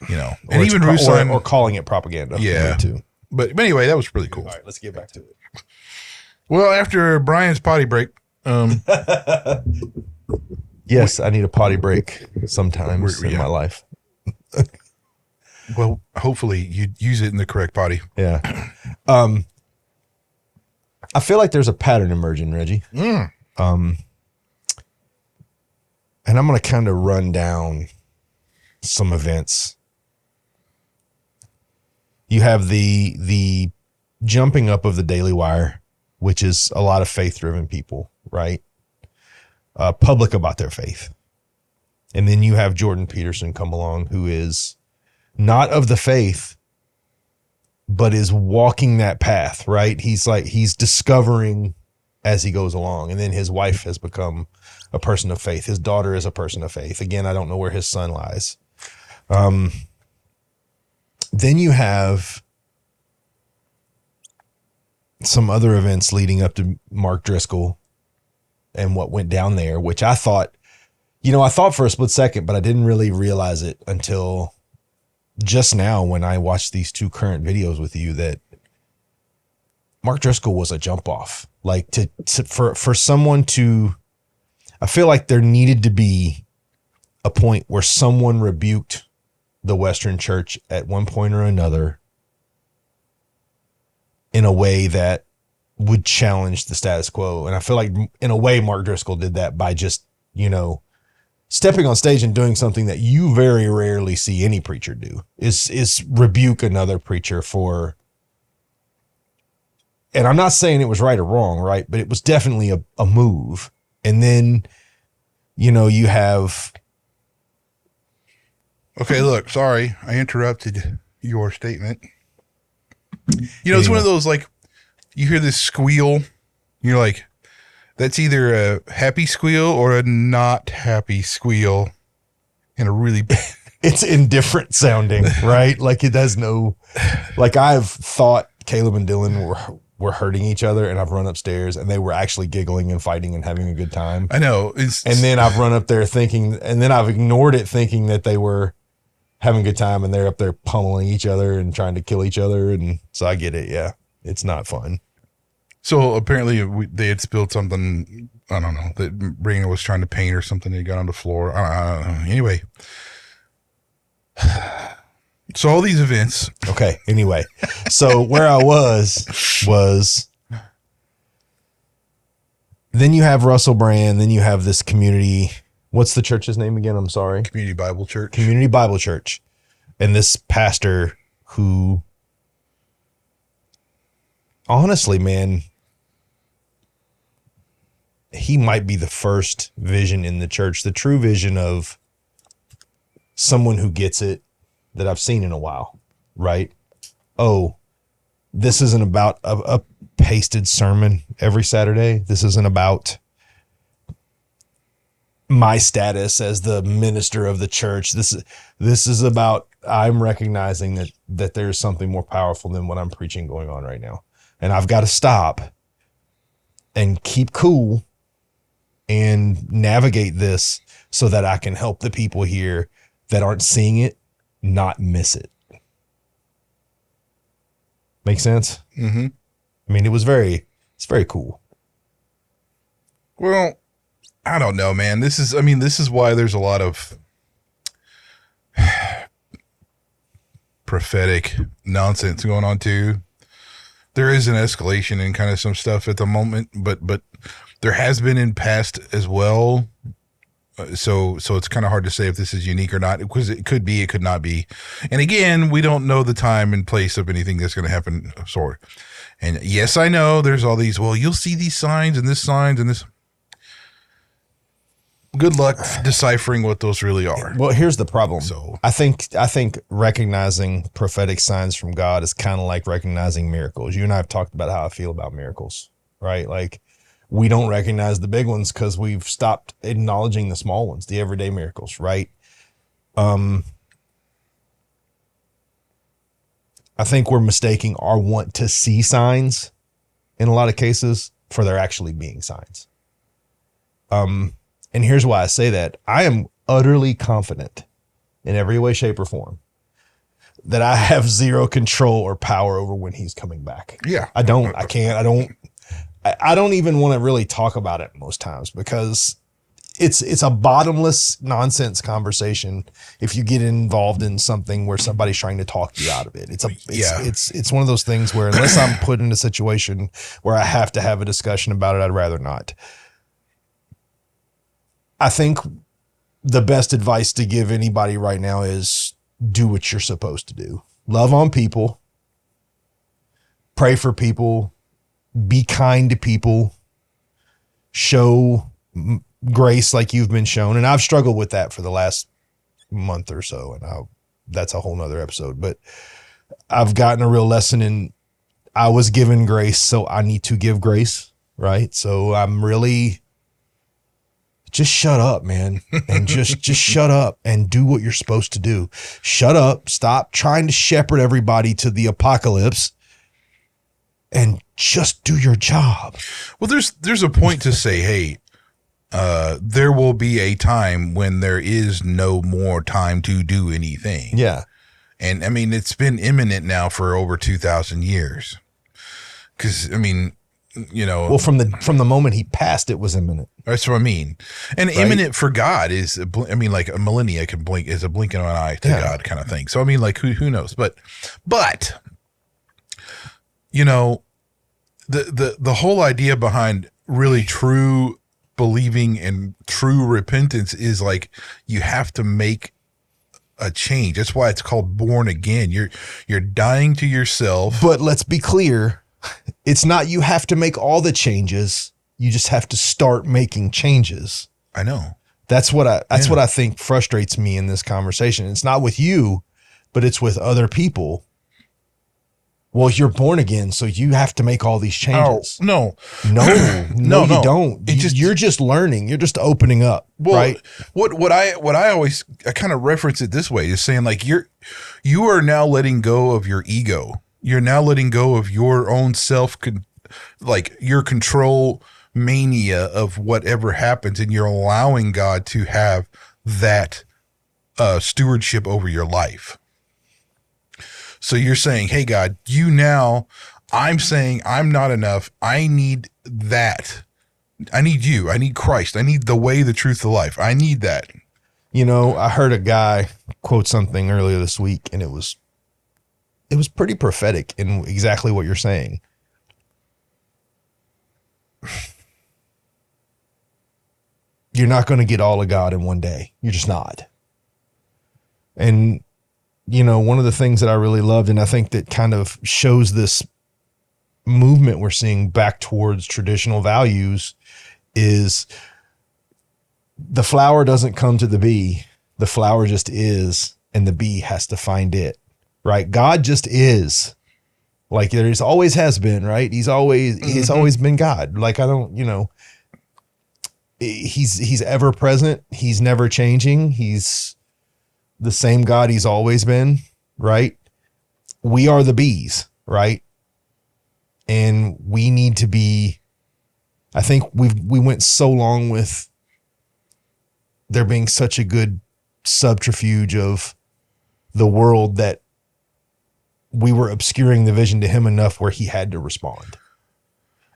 Speaker 1: and even Ruslan or calling it propaganda.
Speaker 2: Yeah, too. But anyway, that was really cool.
Speaker 1: All right, let's get back to it.
Speaker 2: Well, after Brian's potty break,
Speaker 1: yes, I need a potty break sometimes in my life.
Speaker 2: Well, hopefully you use it in the correct potty.
Speaker 1: Yeah. I feel like there's a pattern emerging, Reggie. And I'm going to kind of run down some events. You have the jumping up of the Daily Wire, which is a lot of faith-driven people, right? Public about their faith. And then you have Jordan Peterson come along, who is not of the faith, but is walking that path, right? He's discovering as he goes along. And then his wife has become a person of faith. His daughter is a person of faith. Again, I don't know where his son lies. Then you have some other events leading up to Mark Driscoll and what went down there, which I thought for a split second, but I didn't really realize it until just now when I watched these two current videos with you, that Mark Driscoll was a jump off. Like for someone to, I feel like there needed to be a point where someone rebuked the Western church at one point or another in a way that would challenge the status quo. And I feel like in a way, Mark Driscoll did that by just, stepping on stage and doing something that you very rarely see any preacher do, is rebuke another preacher for, and I'm not saying it was right or wrong, right? But it was definitely a move. And then, you have.
Speaker 2: Okay, look, sorry, I interrupted your statement. It's one of those, like, you hear this squeal, and you're like, that's either a happy squeal or a not happy squeal, and a really bad.
Speaker 1: It's indifferent sounding, right? Like it has no, like I've thought Caleb and Dylan were hurting each other, and I've run upstairs and they were actually giggling and fighting and having a good time.
Speaker 2: I know.
Speaker 1: And then I've run up there and then I've ignored it thinking that they were having a good time, and they're up there pummeling each other and trying to kill each other. And so I get it. Yeah. It's not fun.
Speaker 2: So apparently they had spilled something. I don't know, that Raina was trying to paint or something. They got on the floor. I don't know. Anyway. So all these events.
Speaker 1: Okay. Anyway, so where I was then you have Russell Brand, then you have this community. What's the church's name again? I'm sorry.
Speaker 2: Community Bible Church.
Speaker 1: Community Bible Church. And this pastor who, honestly, man, he might be the first vision in the church, the true vision of someone who gets it that I've seen in a while, right? Oh, this isn't about a pasted sermon every Saturday. This isn't about my status as the minister of the church. This is about, I'm recognizing that there's something more powerful than what I'm preaching going on right now. And I've got to stop and keep cool and navigate this so that I can help the people here that aren't seeing it not miss it. Make sense?
Speaker 2: Mm-hmm.
Speaker 1: I mean, it's very cool.
Speaker 2: Well, I don't know, man. This is why there's a lot of prophetic nonsense going on too. There is an escalation in kind of some stuff at the moment, but there has been in past as well. So it's kind of hard to say if this is unique or not, because it could be, it could not be. And again, we don't know the time and place of anything that's going to happen. Sorry. And yes, I know there's all these, well, you'll see these signs and this. Good luck deciphering what those really are.
Speaker 1: Well, here's the problem.
Speaker 2: So
Speaker 1: I think recognizing prophetic signs from God is kind of like recognizing miracles. You and I have talked about how I feel about miracles, right? Like, we don't recognize the big ones because we've stopped acknowledging the small ones, the everyday miracles, right? I think we're mistaking our want to see signs in a lot of cases for there actually being signs. And here's why I say that. I am utterly confident in every way, shape, or form that I have zero control or power over when he's coming back.
Speaker 2: Yeah.
Speaker 1: I don't even want to really talk about it most times because it's a bottomless nonsense conversation if you get involved in something where somebody's trying to talk you out of it. It's one of those things where unless I'm put in a situation where I have to have a discussion about it, I'd rather not. I think the best advice to give anybody right now is do what you're supposed to do. Love on people, pray for people, be kind to people, show grace like you've been shown. And I've struggled with that for the last month or so. And that's a whole nother episode, but I've gotten a real lesson in I was given grace, so I need to give grace. Right. So I'm really just shut up, man. And just shut up and do what you're supposed to do. Shut up. Stop trying to shepherd everybody to the apocalypse and just do your job.
Speaker 2: Well, there's a point to say, hey, there will be a time when there is no more time to do anything.
Speaker 1: Yeah.
Speaker 2: And I mean, it's been imminent now for over 2,000 years. Cause I mean, you know,
Speaker 1: well, from the moment he passed, it was imminent.
Speaker 2: That's what I mean. And right? Imminent for God is, I mean, like a millennia can blink is a blinking of an eye to God kind of thing. So I mean, like who knows? But you know, the whole idea behind really true believing and true repentance is like you have to make a change. That's why it's called born again. You're dying to yourself.
Speaker 1: But let's be clear. It's not you have to make all the changes. You just have to start making changes.
Speaker 2: I know.
Speaker 1: That's what I think frustrates me in this conversation. It's not with you, but it's with other people. Well, you're born again, so you have to make all these changes.
Speaker 2: Oh, no,
Speaker 1: you don't. You're just learning. You're just opening up. Well, right?
Speaker 2: What I always kind of reference it this way is saying like you are now letting go of your ego. You're now letting go of your own like your control mania of whatever happens, and you're allowing God to have that stewardship over your life. So you're saying, hey, God, I'm saying I'm not enough. I need that. I need you. I need Christ. I need the way, the truth, the life. I need that.
Speaker 1: You know, I heard a guy quote something earlier this week, and it was pretty prophetic in exactly what you're saying. You're not going to get all of God in one day. You're just not. And, you know, one of the things that I really loved, and I think that kind of shows this movement we're seeing back towards traditional values, is the flower doesn't come to the bee. The flower just is, and the bee has to find it, right? God just is. Like there's always has been, right? He's always been God. Like, I don't, you know, he's ever present. He's never changing. He's the same God he's always been, right? We are the bees, right? And we need to be, I think we went so long with there being such a good subterfuge of the world that we were obscuring the vision to him enough where he had to respond.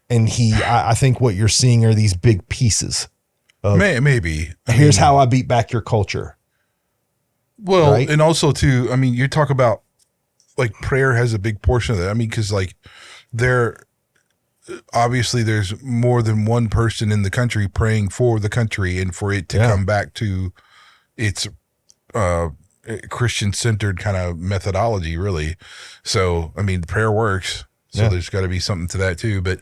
Speaker 1: And I think what you're seeing are these big pieces of
Speaker 2: maybe.
Speaker 1: Here's how I beat back your culture.
Speaker 2: Well,
Speaker 1: right?
Speaker 2: And also too, I mean, you talk about like prayer has a big portion of that. I mean, cause like obviously there's more than one person in the country praying for the country and for it to come back to its, Christian centered kind of methodology, really. So, I mean, prayer works. So there's got to be something to that too, but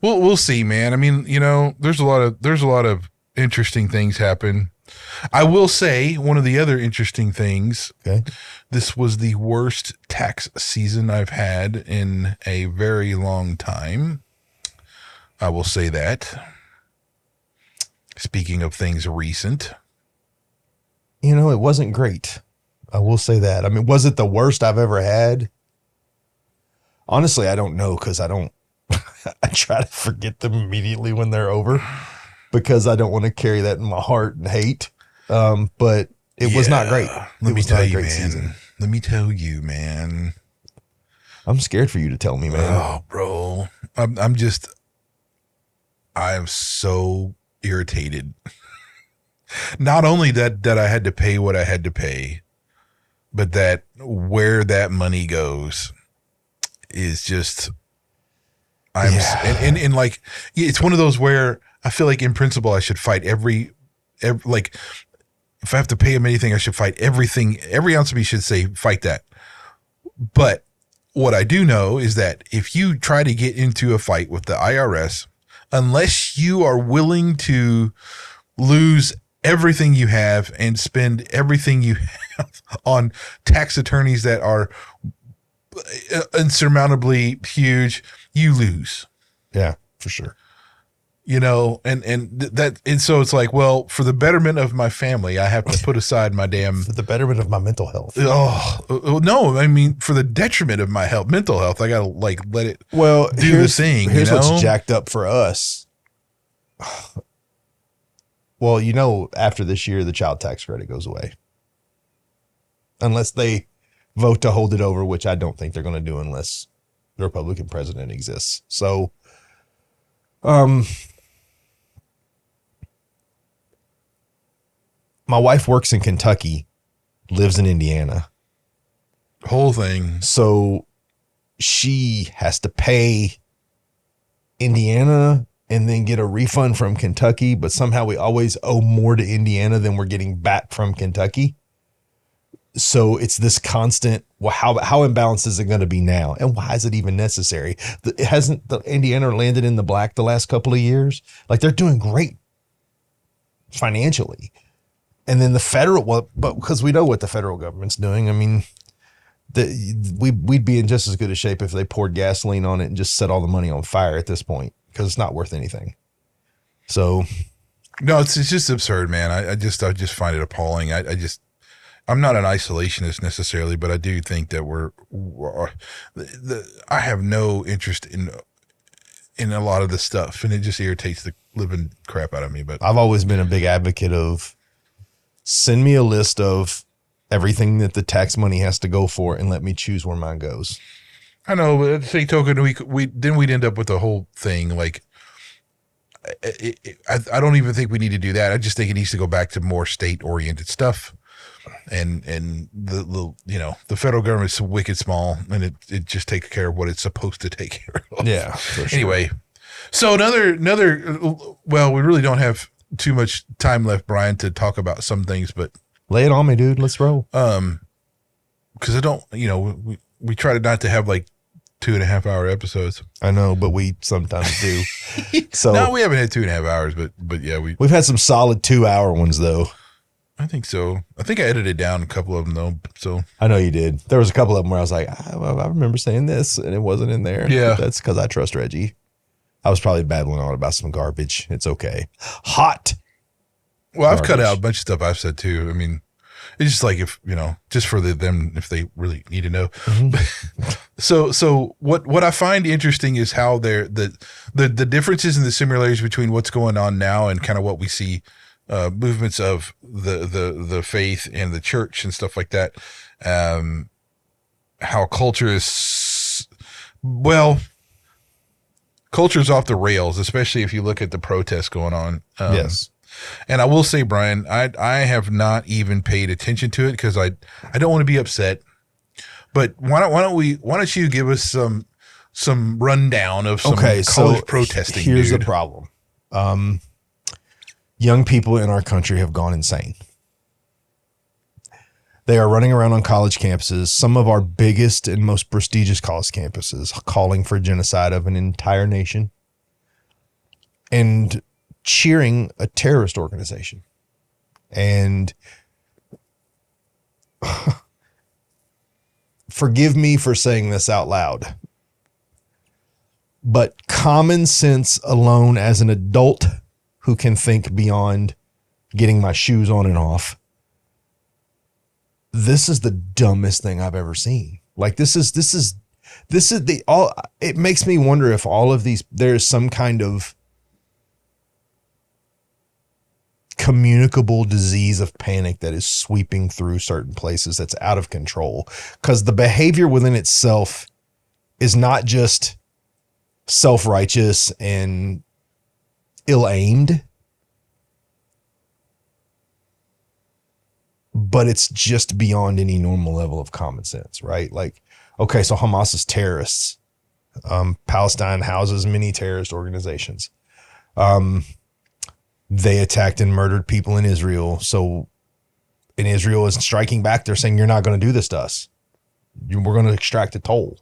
Speaker 2: we'll see, man. I mean, you know, there's a lot of interesting things happen. I will say one of the other interesting things, this was the worst tax season I've had in a very long time. I will say that. Speaking of things recent.
Speaker 1: You know, it wasn't great. I will say that. I mean, was it the worst I've ever had? Honestly, I don't know, because I try to forget them immediately when they're over, because I don't want to carry that in my heart and hate. But it was not great.
Speaker 2: Let me tell you, man. Let me tell you, man.
Speaker 1: I'm scared for you to tell me, man.
Speaker 2: Oh, bro. I am so irritated. Not only that I had to pay what I had to pay, but that where that money goes is just, and like, it's one of those where I feel like in principle, I should fight every like, if I have to pay him anything, I should fight everything. Every ounce of me should say, fight that. But what I do know is that if you try to get into a fight with the IRS, unless you are willing to lose everything you have and spend everything you have on tax attorneys that are insurmountably huge, you lose.
Speaker 1: Yeah, for sure.
Speaker 2: You know, and so it's like, well, for the betterment of my family, I have to put aside my
Speaker 1: for the betterment of my mental health.
Speaker 2: Oh no, I mean, for the detriment of my mental health, I gotta like let it do the thing.
Speaker 1: Here's
Speaker 2: you know?
Speaker 1: What's jacked up for us. Well, you know, after this year, the child tax credit goes away. Unless they vote to hold it over, which I don't think they're going to do unless the Republican president exists. So, my wife works in Kentucky, lives in Indiana.
Speaker 2: Whole thing.
Speaker 1: So she has to pay Indiana and then get a refund from Kentucky, but somehow we always owe more to Indiana than we're getting back from Kentucky. So it's this constant, well, how imbalanced is it going to be now? And why is it even necessary? Hasn't the Indiana landed in the black the last couple of years? Like, they're doing great financially. And then the federal, well, but because we know what the federal government's doing. I mean, we'd be in just as good a shape if they poured gasoline on it and just set all the money on fire at this point, because it's not worth anything. So,
Speaker 2: no, it's just absurd, man. I just find it appalling. I'm not an isolationist necessarily, but I do think that I have no interest in a lot of this stuff, and it just irritates the living crap out of me. But
Speaker 1: I've always been a big advocate of send me a list of everything that the tax money has to go for and let me choose where mine goes.
Speaker 2: I know, but at the same token, we'd end up with the whole thing. Like, I don't even think we need to do that. I just think it needs to go back to more state oriented stuff. And the federal government's wicked small, and it just takes care of what it's supposed to take care of.
Speaker 1: Yeah. For sure.
Speaker 2: Anyway, so another. Well, we really don't have too much time left, Brian, to talk about some things, but
Speaker 1: lay it on me, dude. Let's roll.
Speaker 2: Because I don't. We try not to have like 2.5 hour episodes.
Speaker 1: I know, but we sometimes do. So
Speaker 2: no, we haven't had 2.5 hours, but yeah, we've
Speaker 1: had some solid 2-hour ones though.
Speaker 2: I think so. I think I edited down a couple of them though. So
Speaker 1: I know you did. There was a couple of them where I was like, I remember saying this and it wasn't in there.
Speaker 2: Yeah.
Speaker 1: But that's because I trust Reggie. I was probably babbling on about some garbage. It's okay. Hot.
Speaker 2: Well, I've cut out a bunch of stuff I've said too. I mean, it's just like if, just for them, if they really need to know. Mm-hmm. So what I find interesting is how the differences and the similarities between what's going on now and kind of what we see, movements of the faith and the church and stuff like that. How culture is off the rails, especially if you look at the protests going on.
Speaker 1: Yes.
Speaker 2: And I will say, Brian, I have not even paid attention to it because I don't want to be upset. But why don't you give us some rundown of some college protesting?
Speaker 1: Here's the problem. Young people in our country have gone insane. They are running around on college campuses, some of our biggest and most prestigious college campuses, calling for genocide of an entire nation and cheering a terrorist organization. And forgive me for saying this out loud, but common sense alone as an adult who can think beyond getting my shoes on and off, this is the dumbest thing I've ever seen. Like this is it makes me wonder if all of these, there's some kind of communicable disease of panic that is sweeping through certain places that's out of control. Because the behavior within itself is not just self-righteous and ill-aimed, but it's just beyond any normal level of common sense, right? Like, okay, so Hamas is terrorists. Palestine houses many terrorist organizations. They attacked and murdered people in Israel. So in Israel is striking back. They're saying, you're not going to do this to us. We're going to extract a toll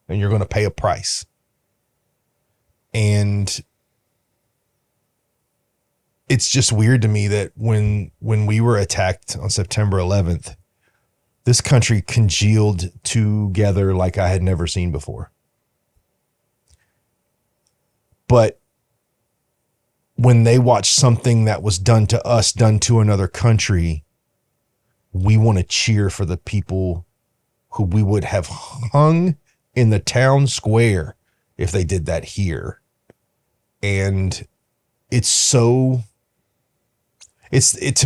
Speaker 1: and you're going to pay a price. And it's just weird to me that when we were attacked on September 11th, this country congealed together like I had never seen before. But when they watch something that was done to us, done to another country, we want to cheer for the people who we would have hung in the town square if they did that here. And to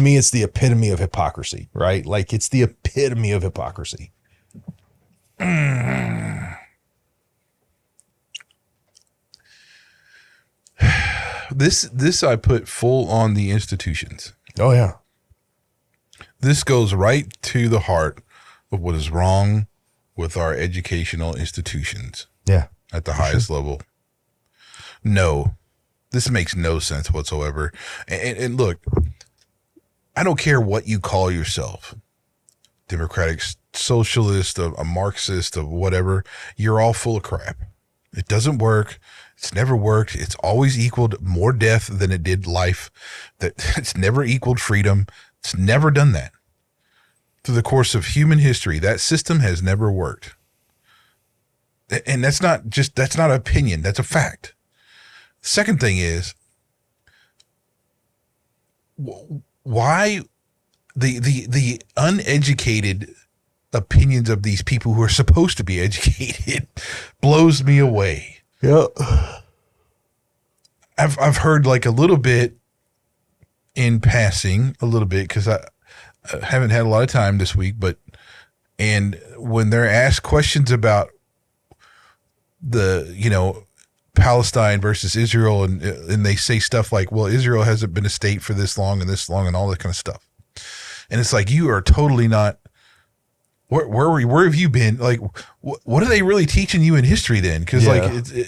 Speaker 1: me, it's the epitome of hypocrisy, right? Like it's the epitome of hypocrisy.
Speaker 2: This I put full on the institutions.
Speaker 1: Oh yeah.
Speaker 2: This goes right to the heart of what is wrong with our educational institutions.
Speaker 1: Yeah.
Speaker 2: At the highest level. No, this makes no sense whatsoever. And look, I don't care what you call yourself, Democratic Socialist, a Marxist, of whatever, you're all full of crap. It doesn't work. It's never worked. It's always equaled more death than it did life. That it's never equaled freedom. It's never done that. Through the course of human history, that system has never worked. And that's not an opinion. That's a fact. Second thing is, why the uneducated opinions of these people who are supposed to be educated blows me away.
Speaker 1: Yeah.
Speaker 2: I've heard like a little bit in passing, a little bit, because I haven't had a lot of time this week, and when they're asked questions about the, Palestine versus Israel, and they say stuff like, well, Israel hasn't been a state for this long and all that kind of stuff. And it's like, you are totally not, where have you been? Like, what are they really teaching you in history then? Because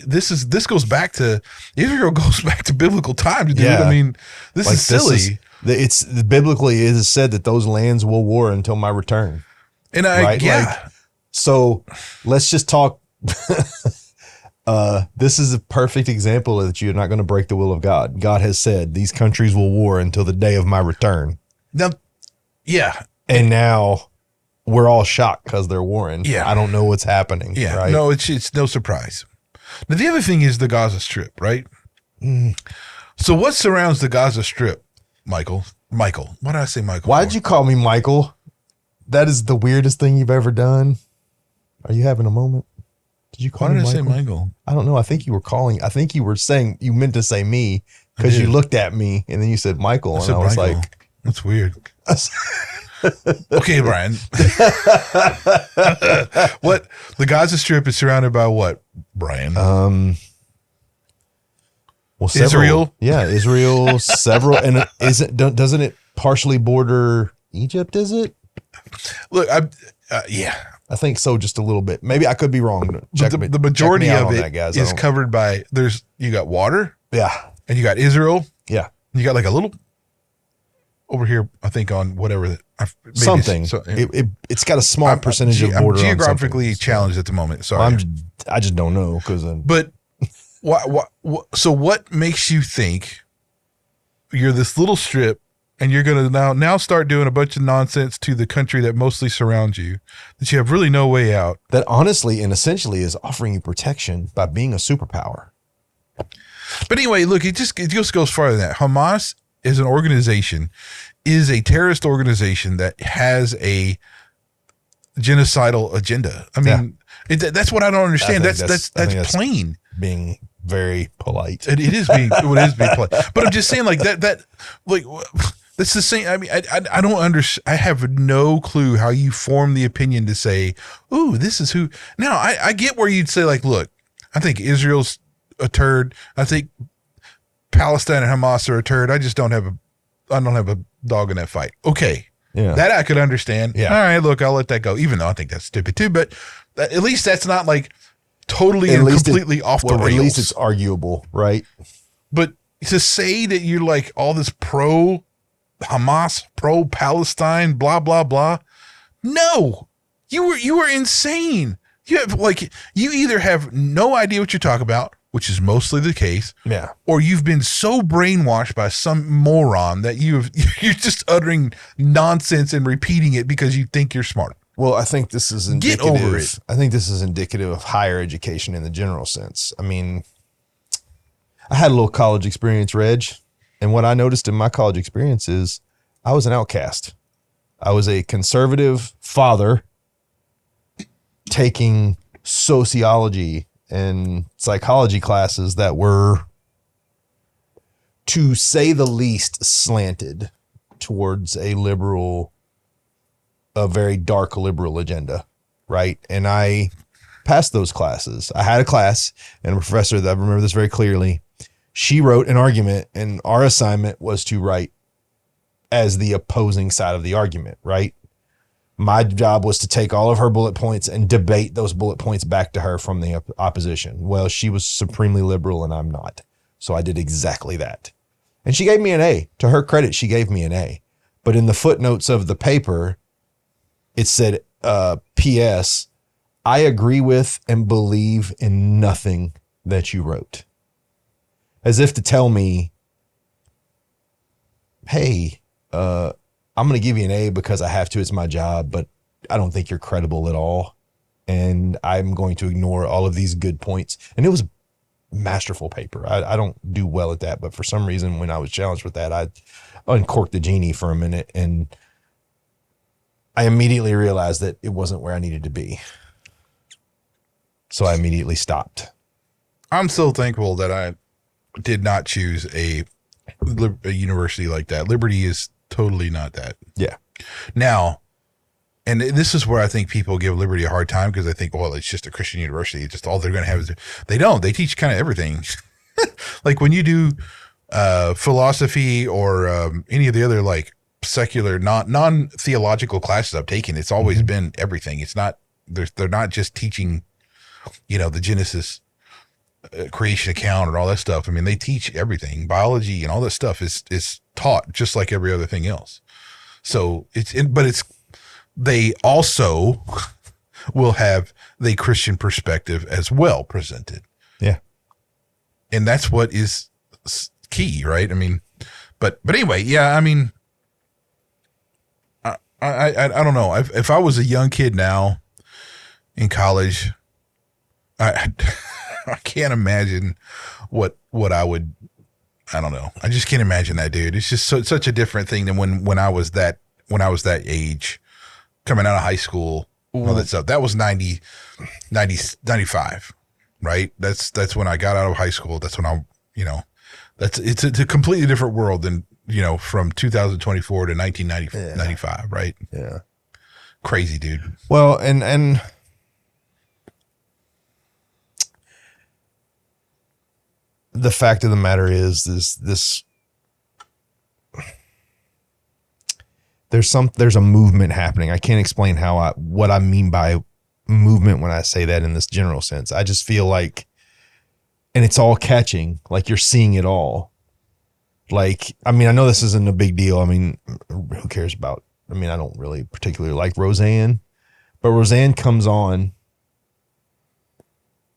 Speaker 2: this goes back to, Israel goes back to biblical times, dude.
Speaker 1: Yeah.
Speaker 2: I mean, this is silly.
Speaker 1: It's biblically, it is said that those lands will war until my return.
Speaker 2: And
Speaker 1: so let's just talk. This is a perfect example that you're not going to break the will of God. God has said these countries will war until the day of my return.
Speaker 2: Now, yeah.
Speaker 1: And now we're all shocked because they're warring.
Speaker 2: Yeah.
Speaker 1: I don't know what's happening.
Speaker 2: Yeah.
Speaker 1: Right?
Speaker 2: No, it's no surprise. Now, the other thing is the Gaza Strip, right? So what surrounds the Gaza Strip, Michael? Why did I say Michael?
Speaker 1: Why did you call me Michael? That is the weirdest thing you've ever done. Are you having a moment? Did you call me Michael?
Speaker 2: Why did I say Michael?
Speaker 1: I don't know. I think you were saying, you meant to say me because you looked at me and then you said Michael. I was
Speaker 2: Michael.
Speaker 1: like,
Speaker 2: that's weird. Okay, Brian. What? The Gaza Strip is surrounded by what, Brian?
Speaker 1: Well, several,
Speaker 2: Israel.
Speaker 1: Yeah, Israel. Several, and doesn't it partially border Egypt? Is it?
Speaker 2: Look, yeah.
Speaker 1: I think so, just a little bit. Maybe I could be wrong.
Speaker 2: The majority of it is covered by. You got water.
Speaker 1: Yeah,
Speaker 2: and you got Israel.
Speaker 1: Yeah,
Speaker 2: you got like a little over here. I think on whatever
Speaker 1: something. It's got a small percentage of border.
Speaker 2: I'm geographically challenged at the moment. Sorry,
Speaker 1: I just don't know because.
Speaker 2: But so what makes you think you're this little strip? And you're going to now start doing a bunch of nonsense to the country that mostly surrounds you, that you have really no way out.
Speaker 1: That honestly and essentially is offering you protection by being a superpower.
Speaker 2: But anyway, look, it just goes farther than that. Hamas is an organization, is a terrorist organization that has a genocidal agenda. I mean, that's what I don't understand. That's plain.
Speaker 1: Being very polite.
Speaker 2: It is being polite. But I'm just saying, like that like. That's the same. I mean, I don't understand. I have no clue how you form the opinion to say, "Ooh, this is who." Now, I get where you'd say, like, "Look, I think Israel's a turd. I think Palestine and Hamas are a turd. I don't have a dog in that fight." Okay, that I could understand.
Speaker 1: Yeah.
Speaker 2: All right, look, I'll let that go. Even though I think that's stupid too, but at least that's not like totally and completely off the rails.
Speaker 1: At least it's arguable, right?
Speaker 2: But to say that you're like all this pro Hamas, pro-Palestine, blah, blah, blah. No, you were insane. You either have no idea what you're talking about, which is mostly the case, or you've been so brainwashed by some moron that you're just uttering nonsense and repeating it because you think you're smart.
Speaker 1: Well, I think this is indicative.
Speaker 2: Get over it.
Speaker 1: I think this is indicative of higher education in the general sense. I mean, I had a little college experience, Reg. And what I noticed in my college experience is I was an outcast. I was a conservative father taking sociology and psychology classes that were, to say the least, slanted towards a very dark liberal agenda, right? And I passed those classes. I had a class and a professor that I remember this very clearly. She wrote an argument and our assignment was to write as the opposing side of the argument, right? My job was to take all of her bullet points and debate those bullet points back to her from the opposition. Well, she was supremely liberal and I'm not. So I did exactly that. And she gave me an A. To her credit, she gave me an A. But in the footnotes of the paper, it said, P.S., I agree with and believe in nothing that you wrote. As if to tell me, hey, I'm going to give you an A because I have to. It's my job, but I don't think you're credible at all. And I'm going to ignore all of these good points. And it was masterful paper. I don't do well at that, but for some reason, when I was challenged with that, I uncorked the genie for a minute and I immediately realized that it wasn't where I needed to be. So I immediately stopped.
Speaker 2: I'm so thankful that I did not choose a university like that. Liberty is totally not that.
Speaker 1: Yeah.
Speaker 2: Now, and this is where I think people give Liberty a hard time because they think, well, it's just a Christian university. It's just all they're going to have is they don't. They teach kind of everything. Like when you do philosophy or any of the other like secular, non-theological classes I've taken, it's always been everything. It's not, they're not just teaching, the Genesis creation account and all that stuff. I mean, they teach everything. Biology and all that stuff is taught just like every other thing else. So they also will have the Christian perspective as well presented.
Speaker 1: Yeah.
Speaker 2: And that's what is key, right? I mean, but anyway, yeah, I mean, I don't know. If I was a young kid now in college, I can't imagine what I would, I don't know. I just can't imagine that, dude. It's just such a different thing than when I was that age, coming out of high school, all that stuff. That was 95, right? That's when I got out of high school. That's when it's a completely different world than, from 2024 to 1995, right?
Speaker 1: Yeah.
Speaker 2: Crazy, dude.
Speaker 1: Well, and the fact of the matter is this there's a movement happening. I can't explain what I mean by movement when I say that in this general sense. I just feel like, and it's all catching, like you're seeing it all. Like, I mean, I know this isn't a big deal. I mean, who cares about, I don't really particularly like Roseanne, but Roseanne comes on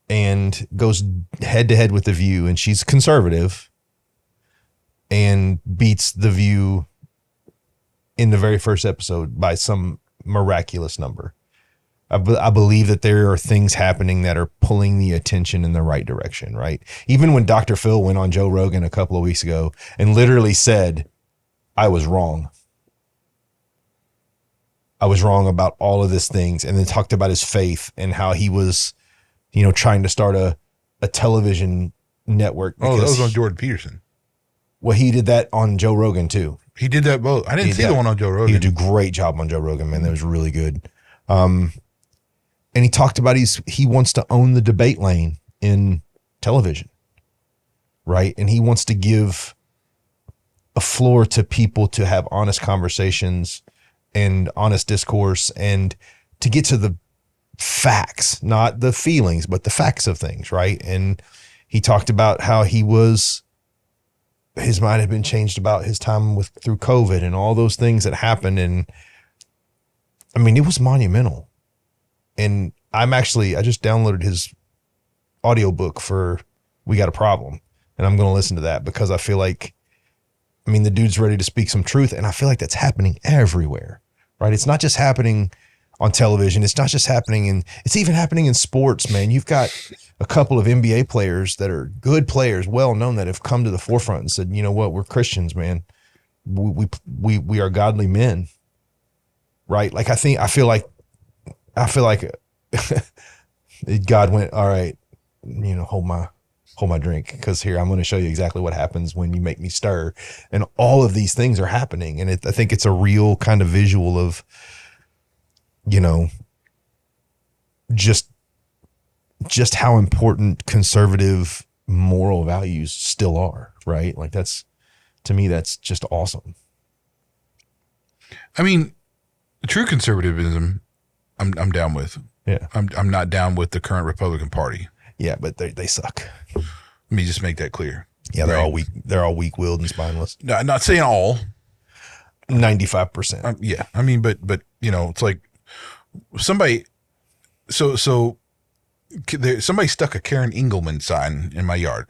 Speaker 1: and goes head to head with The View, and she's conservative and beats The View in the very first episode by some miraculous number. I believe that there are things happening that are pulling the attention in the right direction, right? Even when Dr. Phil went on Joe Rogan a couple of weeks ago and literally said, I was wrong. I was wrong about all of these things, and then talked about his faith and how he was, trying to start a television network.
Speaker 2: Oh, that was on Jordan Peterson.
Speaker 1: Well, he did that on Joe Rogan too.
Speaker 2: He did that both. I didn't see the one on Joe Rogan.
Speaker 1: He did a great job on Joe Rogan, man. That was really good. And he talked about he wants to own the debate lane in television, right? And he wants to give a floor to people to have honest conversations and honest discourse and to get to the facts, not the feelings, but the facts of things, right? And he talked about how his mind had been changed about his time through COVID and all those things that happened. And I mean, it was monumental. And I just downloaded his audiobook for We Got a Problem. And I'm going to listen to that because I feel like, the dude's ready to speak some truth. And I feel like that's happening everywhere, right? It's not just happening on television. It's not just happening it's even happening in sports, man. You've got a couple of NBA players that are good players, well known, that have come to the forefront and said, you know what, we're Christians, man. We are godly men, right? Like I feel like God went, all right, hold my drink, because here, I'm going to show you exactly what happens when you make me stir. And all of these things are happening. And I think it's a real kind of visual of, just how important conservative moral values still are, right? Like to me, that's just awesome.
Speaker 2: True conservatism, I'm down with.
Speaker 1: Yeah.
Speaker 2: I'm not down with the current Republican Party.
Speaker 1: Yeah, but they suck.
Speaker 2: Let me just make that clear.
Speaker 1: Yeah, they're all weak. They're all weak-willed and spineless.
Speaker 2: No, I'm not saying all.
Speaker 1: 95%.
Speaker 2: Yeah. But it's like somebody. So somebody stuck a Karen Engelman sign in my yard.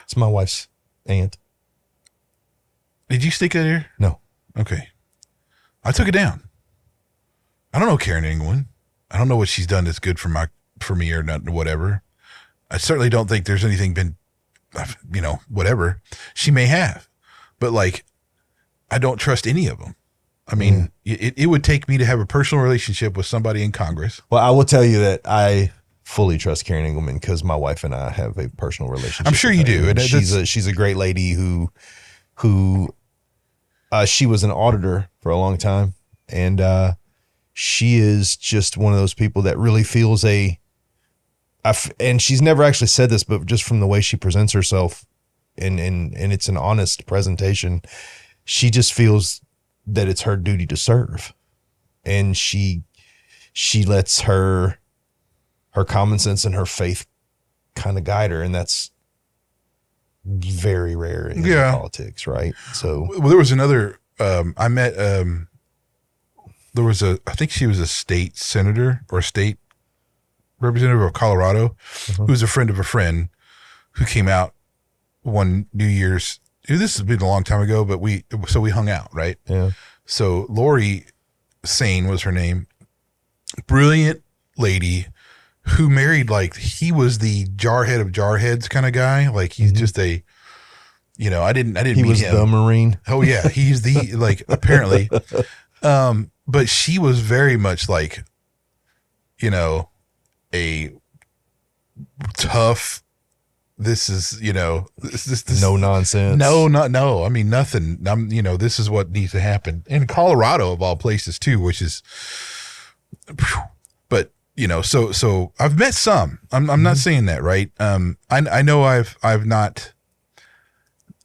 Speaker 1: It's my wife's aunt.
Speaker 2: Did you stick it there?
Speaker 1: No.
Speaker 2: Okay. I took it down. I don't know Karen Engelman. I don't know what she's done that's good for me or not, whatever. I certainly don't think there's anything been, whatever she may have, but like, I don't trust any of them. I mean, it would take me to have a personal relationship with somebody in Congress.
Speaker 1: Well, I will tell you that I fully trust Karen Engelman because my wife and I have a personal relationship.
Speaker 2: I'm sure you do.
Speaker 1: And she's a great lady who she was an auditor for a long time, and she is just one of those people that really feels and she's never actually said this, but just from the way she presents herself, and it's an honest presentation, she just feels that it's her duty to serve, and she lets her common sense and her faith kind of guide her, and that's very rare in politics, right? So,
Speaker 2: well, there was another. I met. There was I think she was a state senator or a state representative of Colorado, who was a friend of a friend, who came out one New Year's. This has been a long time ago, but we hung out, right?
Speaker 1: Yeah.
Speaker 2: So Lori Sane was her name. Brilliant lady who married, like, he was the jarhead of jarheads kind of guy. Like, he's just a, I didn't meet him.
Speaker 1: He was the Marine.
Speaker 2: Oh yeah. He's the, like, apparently. But she was very much like, a tough, this is, this
Speaker 1: no nonsense.
Speaker 2: No. I mean, nothing. This is what needs to happen in Colorado, of all places, too, which is, but so I've met some. I'm not saying that, right? I know I've not,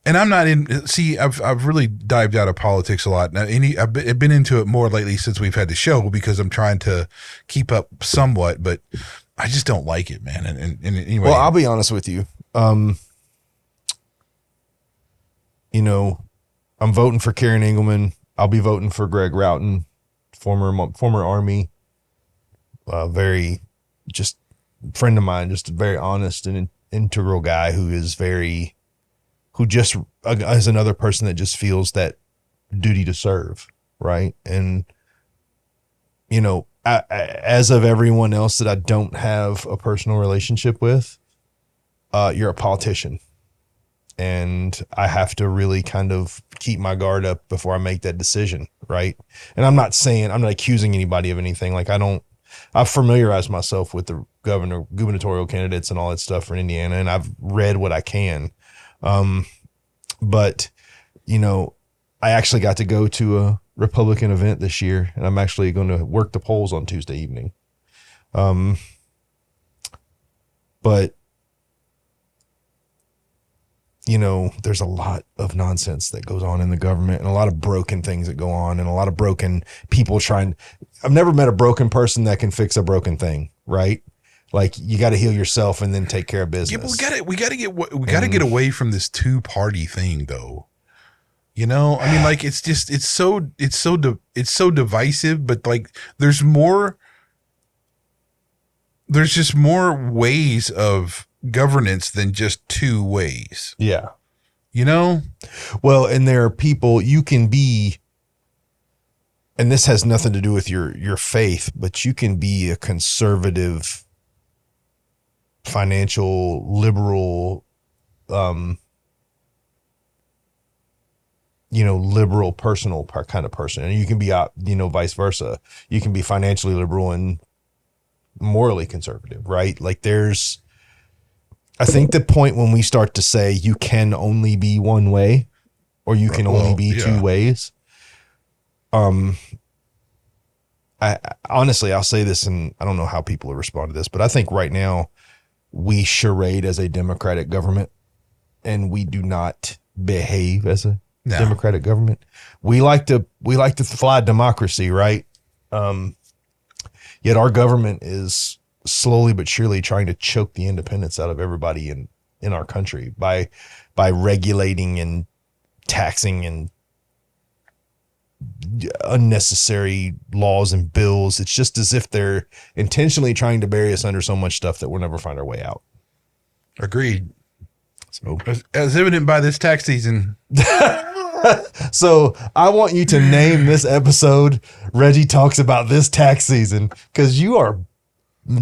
Speaker 2: and I'm not in. See, I've really dived out of politics a lot. Now, I've been into it more lately since we've had the show because I'm trying to keep up somewhat, but I just don't like it, man. And anyway,
Speaker 1: well, I'll be honest with you. I'm voting for Karen Engelman. I'll be voting for Greg Routon, former Army, very just friend of mine, just a very honest and integral guy who is another person that just feels that duty to serve, right? And as of everyone else that I don't have a personal relationship with, you're a politician. And I have to really kind of keep my guard up before I make that decision, right? And I'm not accusing anybody of anything. Like, I've familiarized myself with the gubernatorial candidates and all that stuff for Indiana, and I've read what I can. But, I actually got to go to a Republican event this year, and I'm actually going to work the polls on Tuesday evening. But there's a lot of nonsense that goes on in the government, and a lot of broken things that go on, and a lot of broken people I've never met a broken person that can fix a broken thing, right? Like, you got to heal yourself and then take care of business.
Speaker 2: Yeah, but we got to get away from this two-party thing, though. I mean, like, it's so divisive, but, like, there's just more ways of governance than just two ways.
Speaker 1: Yeah.
Speaker 2: Well,
Speaker 1: and there are people you can be, and this has nothing to do with your faith, but you can be a conservative, financial, liberal, liberal, personal kind of person. And you can be, vice versa. You can be financially liberal and morally conservative, right? Like, I think the point when we start to say you can only be one way, or you can only be two ways. I honestly, I'll say this, and I don't know how people will respond to this, but I think right now we charade as a democratic government, and we do not behave as a democratic government. We like to fly democracy, right? Yet our government is slowly but surely trying to choke the independence out of everybody in our country by regulating and taxing and unnecessary laws and bills. It's just as if they're intentionally trying to bury us under so much stuff that we'll never find our way out.
Speaker 2: Agreed. So, as evident by this tax season.
Speaker 1: So I want you to name this episode Reggie Talks About This Tax Season, because you are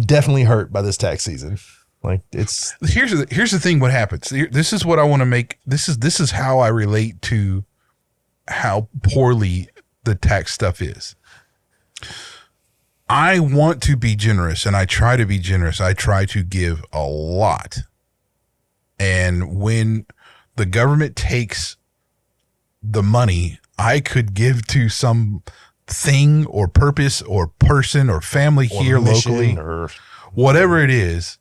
Speaker 1: definitely hurt by this tax season. Like, it's
Speaker 2: here's the thing. What happens? This is what I want to make. This is how I relate to how poorly the tax stuff is. I want to be generous, and I try to be generous. I try to give a lot. And when the government takes the money I could give to some thing or purpose or person or family or here locally, or whatever it is,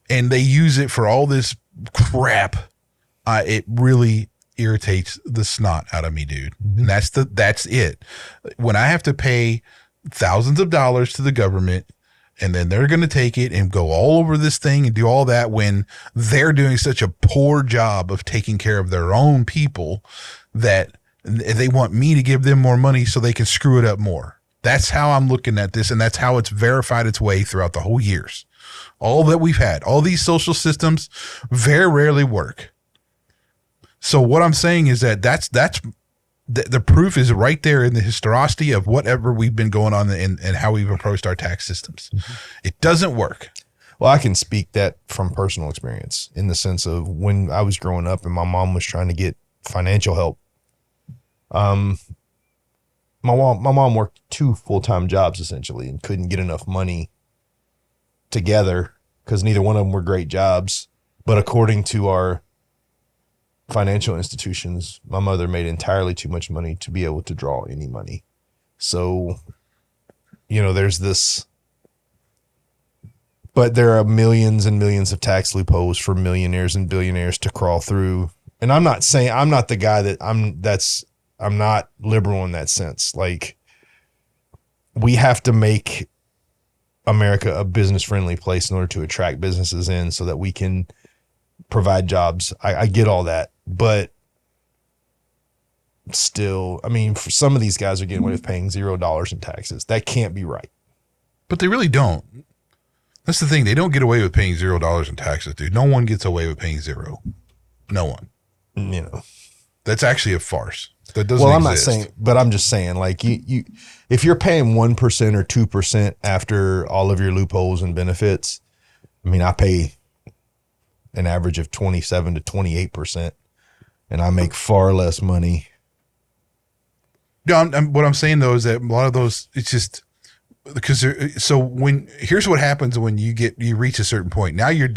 Speaker 2: and they use it for all this crap, it really irritates the snot out of me, dude. And that's it. When I have to pay thousands of dollars to the government, and then they're going to take it and go all over this thing and do all that when they're doing such a poor job of taking care of their own people, that they want me to give them more money so they can screw it up more. That's how I'm looking at this, and that's how it's verified its way throughout the whole years. All that we've had, all these social systems very rarely work. So what I'm saying is that the proof is right there in the historicity of whatever we've been going on and how we've approached our tax systems. It doesn't work.
Speaker 1: Well, I can speak that from personal experience in the sense of when I was growing up and my mom was trying to get financial help. My mom worked 2 full-time jobs essentially and couldn't get enough money together because neither one of them were great jobs. But according to our financial institutions, my mother made entirely too much money to be able to draw any money. So, there's this, but there are millions and millions of tax loopholes for millionaires and billionaires to crawl through. And I'm not saying, I'm not the guy that I'm not liberal in that sense. Like, we have to make America a business friendly place in order to attract businesses in so that we can provide jobs. I get all that, but still, I mean, for some of these guys are getting away with paying $0 in taxes. That can't be right.
Speaker 2: But they really don't. That's the thing. They don't get away with paying $0 in taxes, dude. No one gets away with paying zero. No one. That's actually a farce. That doesn't exist.
Speaker 1: Not saying, but I'm just saying, like, you if you're paying 1% or 2% after all of your loopholes and benefits, I mean, I pay an average of 27 to 28%, and I make far less money.
Speaker 2: No, what I'm saying though is that a lot of those, it's just because here's what happens when you reach a certain point. Now your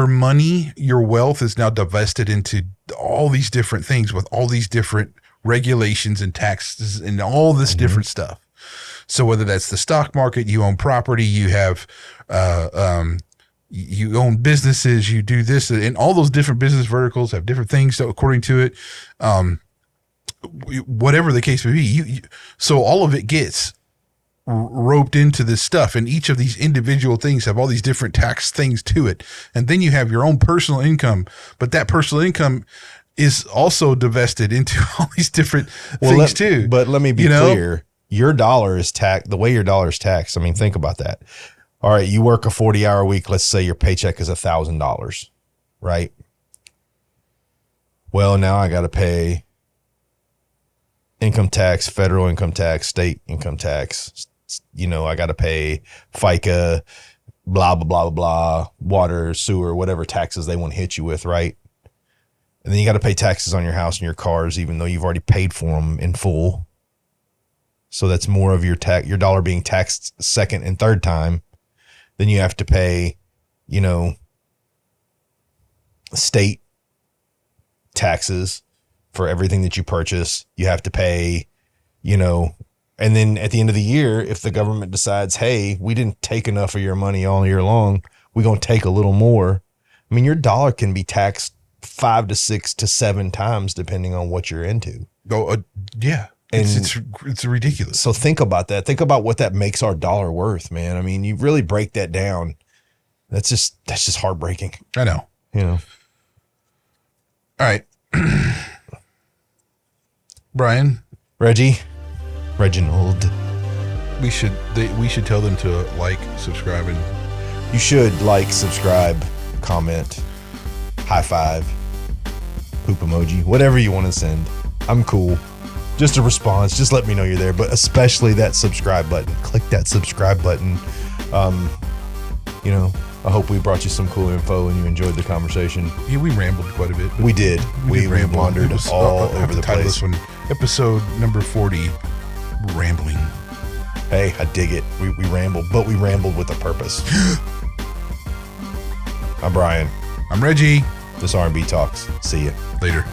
Speaker 2: money, your wealth is now divested into all these different things with all these different regulations and taxes and all this different stuff. So whether that's the stock market, you own property, you have, you own businesses, you do this, and all those different business verticals have different things. So according to it, whatever the case may be, so all of it gets roped into this stuff, and each of these individual things have all these different tax things to it. And then you have your own personal income, but that personal income is also divested into all these different things too.
Speaker 1: But let me be clear. Your dollar is taxed the way your dollar is taxed. I mean, think about that. All right. You work a 40-hour week. Let's say your paycheck is $1,000, right? Well, now I got to pay income tax, federal income tax, state income tax. I got to pay FICA, blah, blah, blah, blah, blah, water, sewer, whatever taxes they want to hit you with, right? And then you got to pay taxes on your house and your cars, even though you've already paid for them in full. So that's more of your dollar being taxed second and third time. Then you have to pay, state taxes for everything that you purchase. You have to pay, and then at the end of the year, if the government decides, hey, we didn't take enough of your money all year long, we're going to take a little more. I mean, your dollar can be taxed 5 to 6 to 7 times depending on what you're into.
Speaker 2: Oh, yeah. And it's ridiculous.
Speaker 1: So think about that. Think about what that makes our dollar worth, man. I mean, you really break that down. That's just heartbreaking.
Speaker 2: I know.
Speaker 1: All
Speaker 2: right. Brian,
Speaker 1: Reginald.
Speaker 2: We should tell them to like, subscribe, and
Speaker 1: you should like, subscribe, comment, high five, poop emoji, whatever you want to send. I'm cool. Just a response. Just let me know you're there, but especially that subscribe button. Click that subscribe button. I hope we brought you some cool info and you enjoyed the conversation.
Speaker 2: Yeah, we rambled quite a bit.
Speaker 1: We did. We wandered all over the place.
Speaker 2: This one, episode number 40, rambling.
Speaker 1: Hey, I dig it. We rambled, but we rambled with a purpose. I'm Brian.
Speaker 2: I'm Reggie.
Speaker 1: This R&B Talks. See ya.
Speaker 2: Later.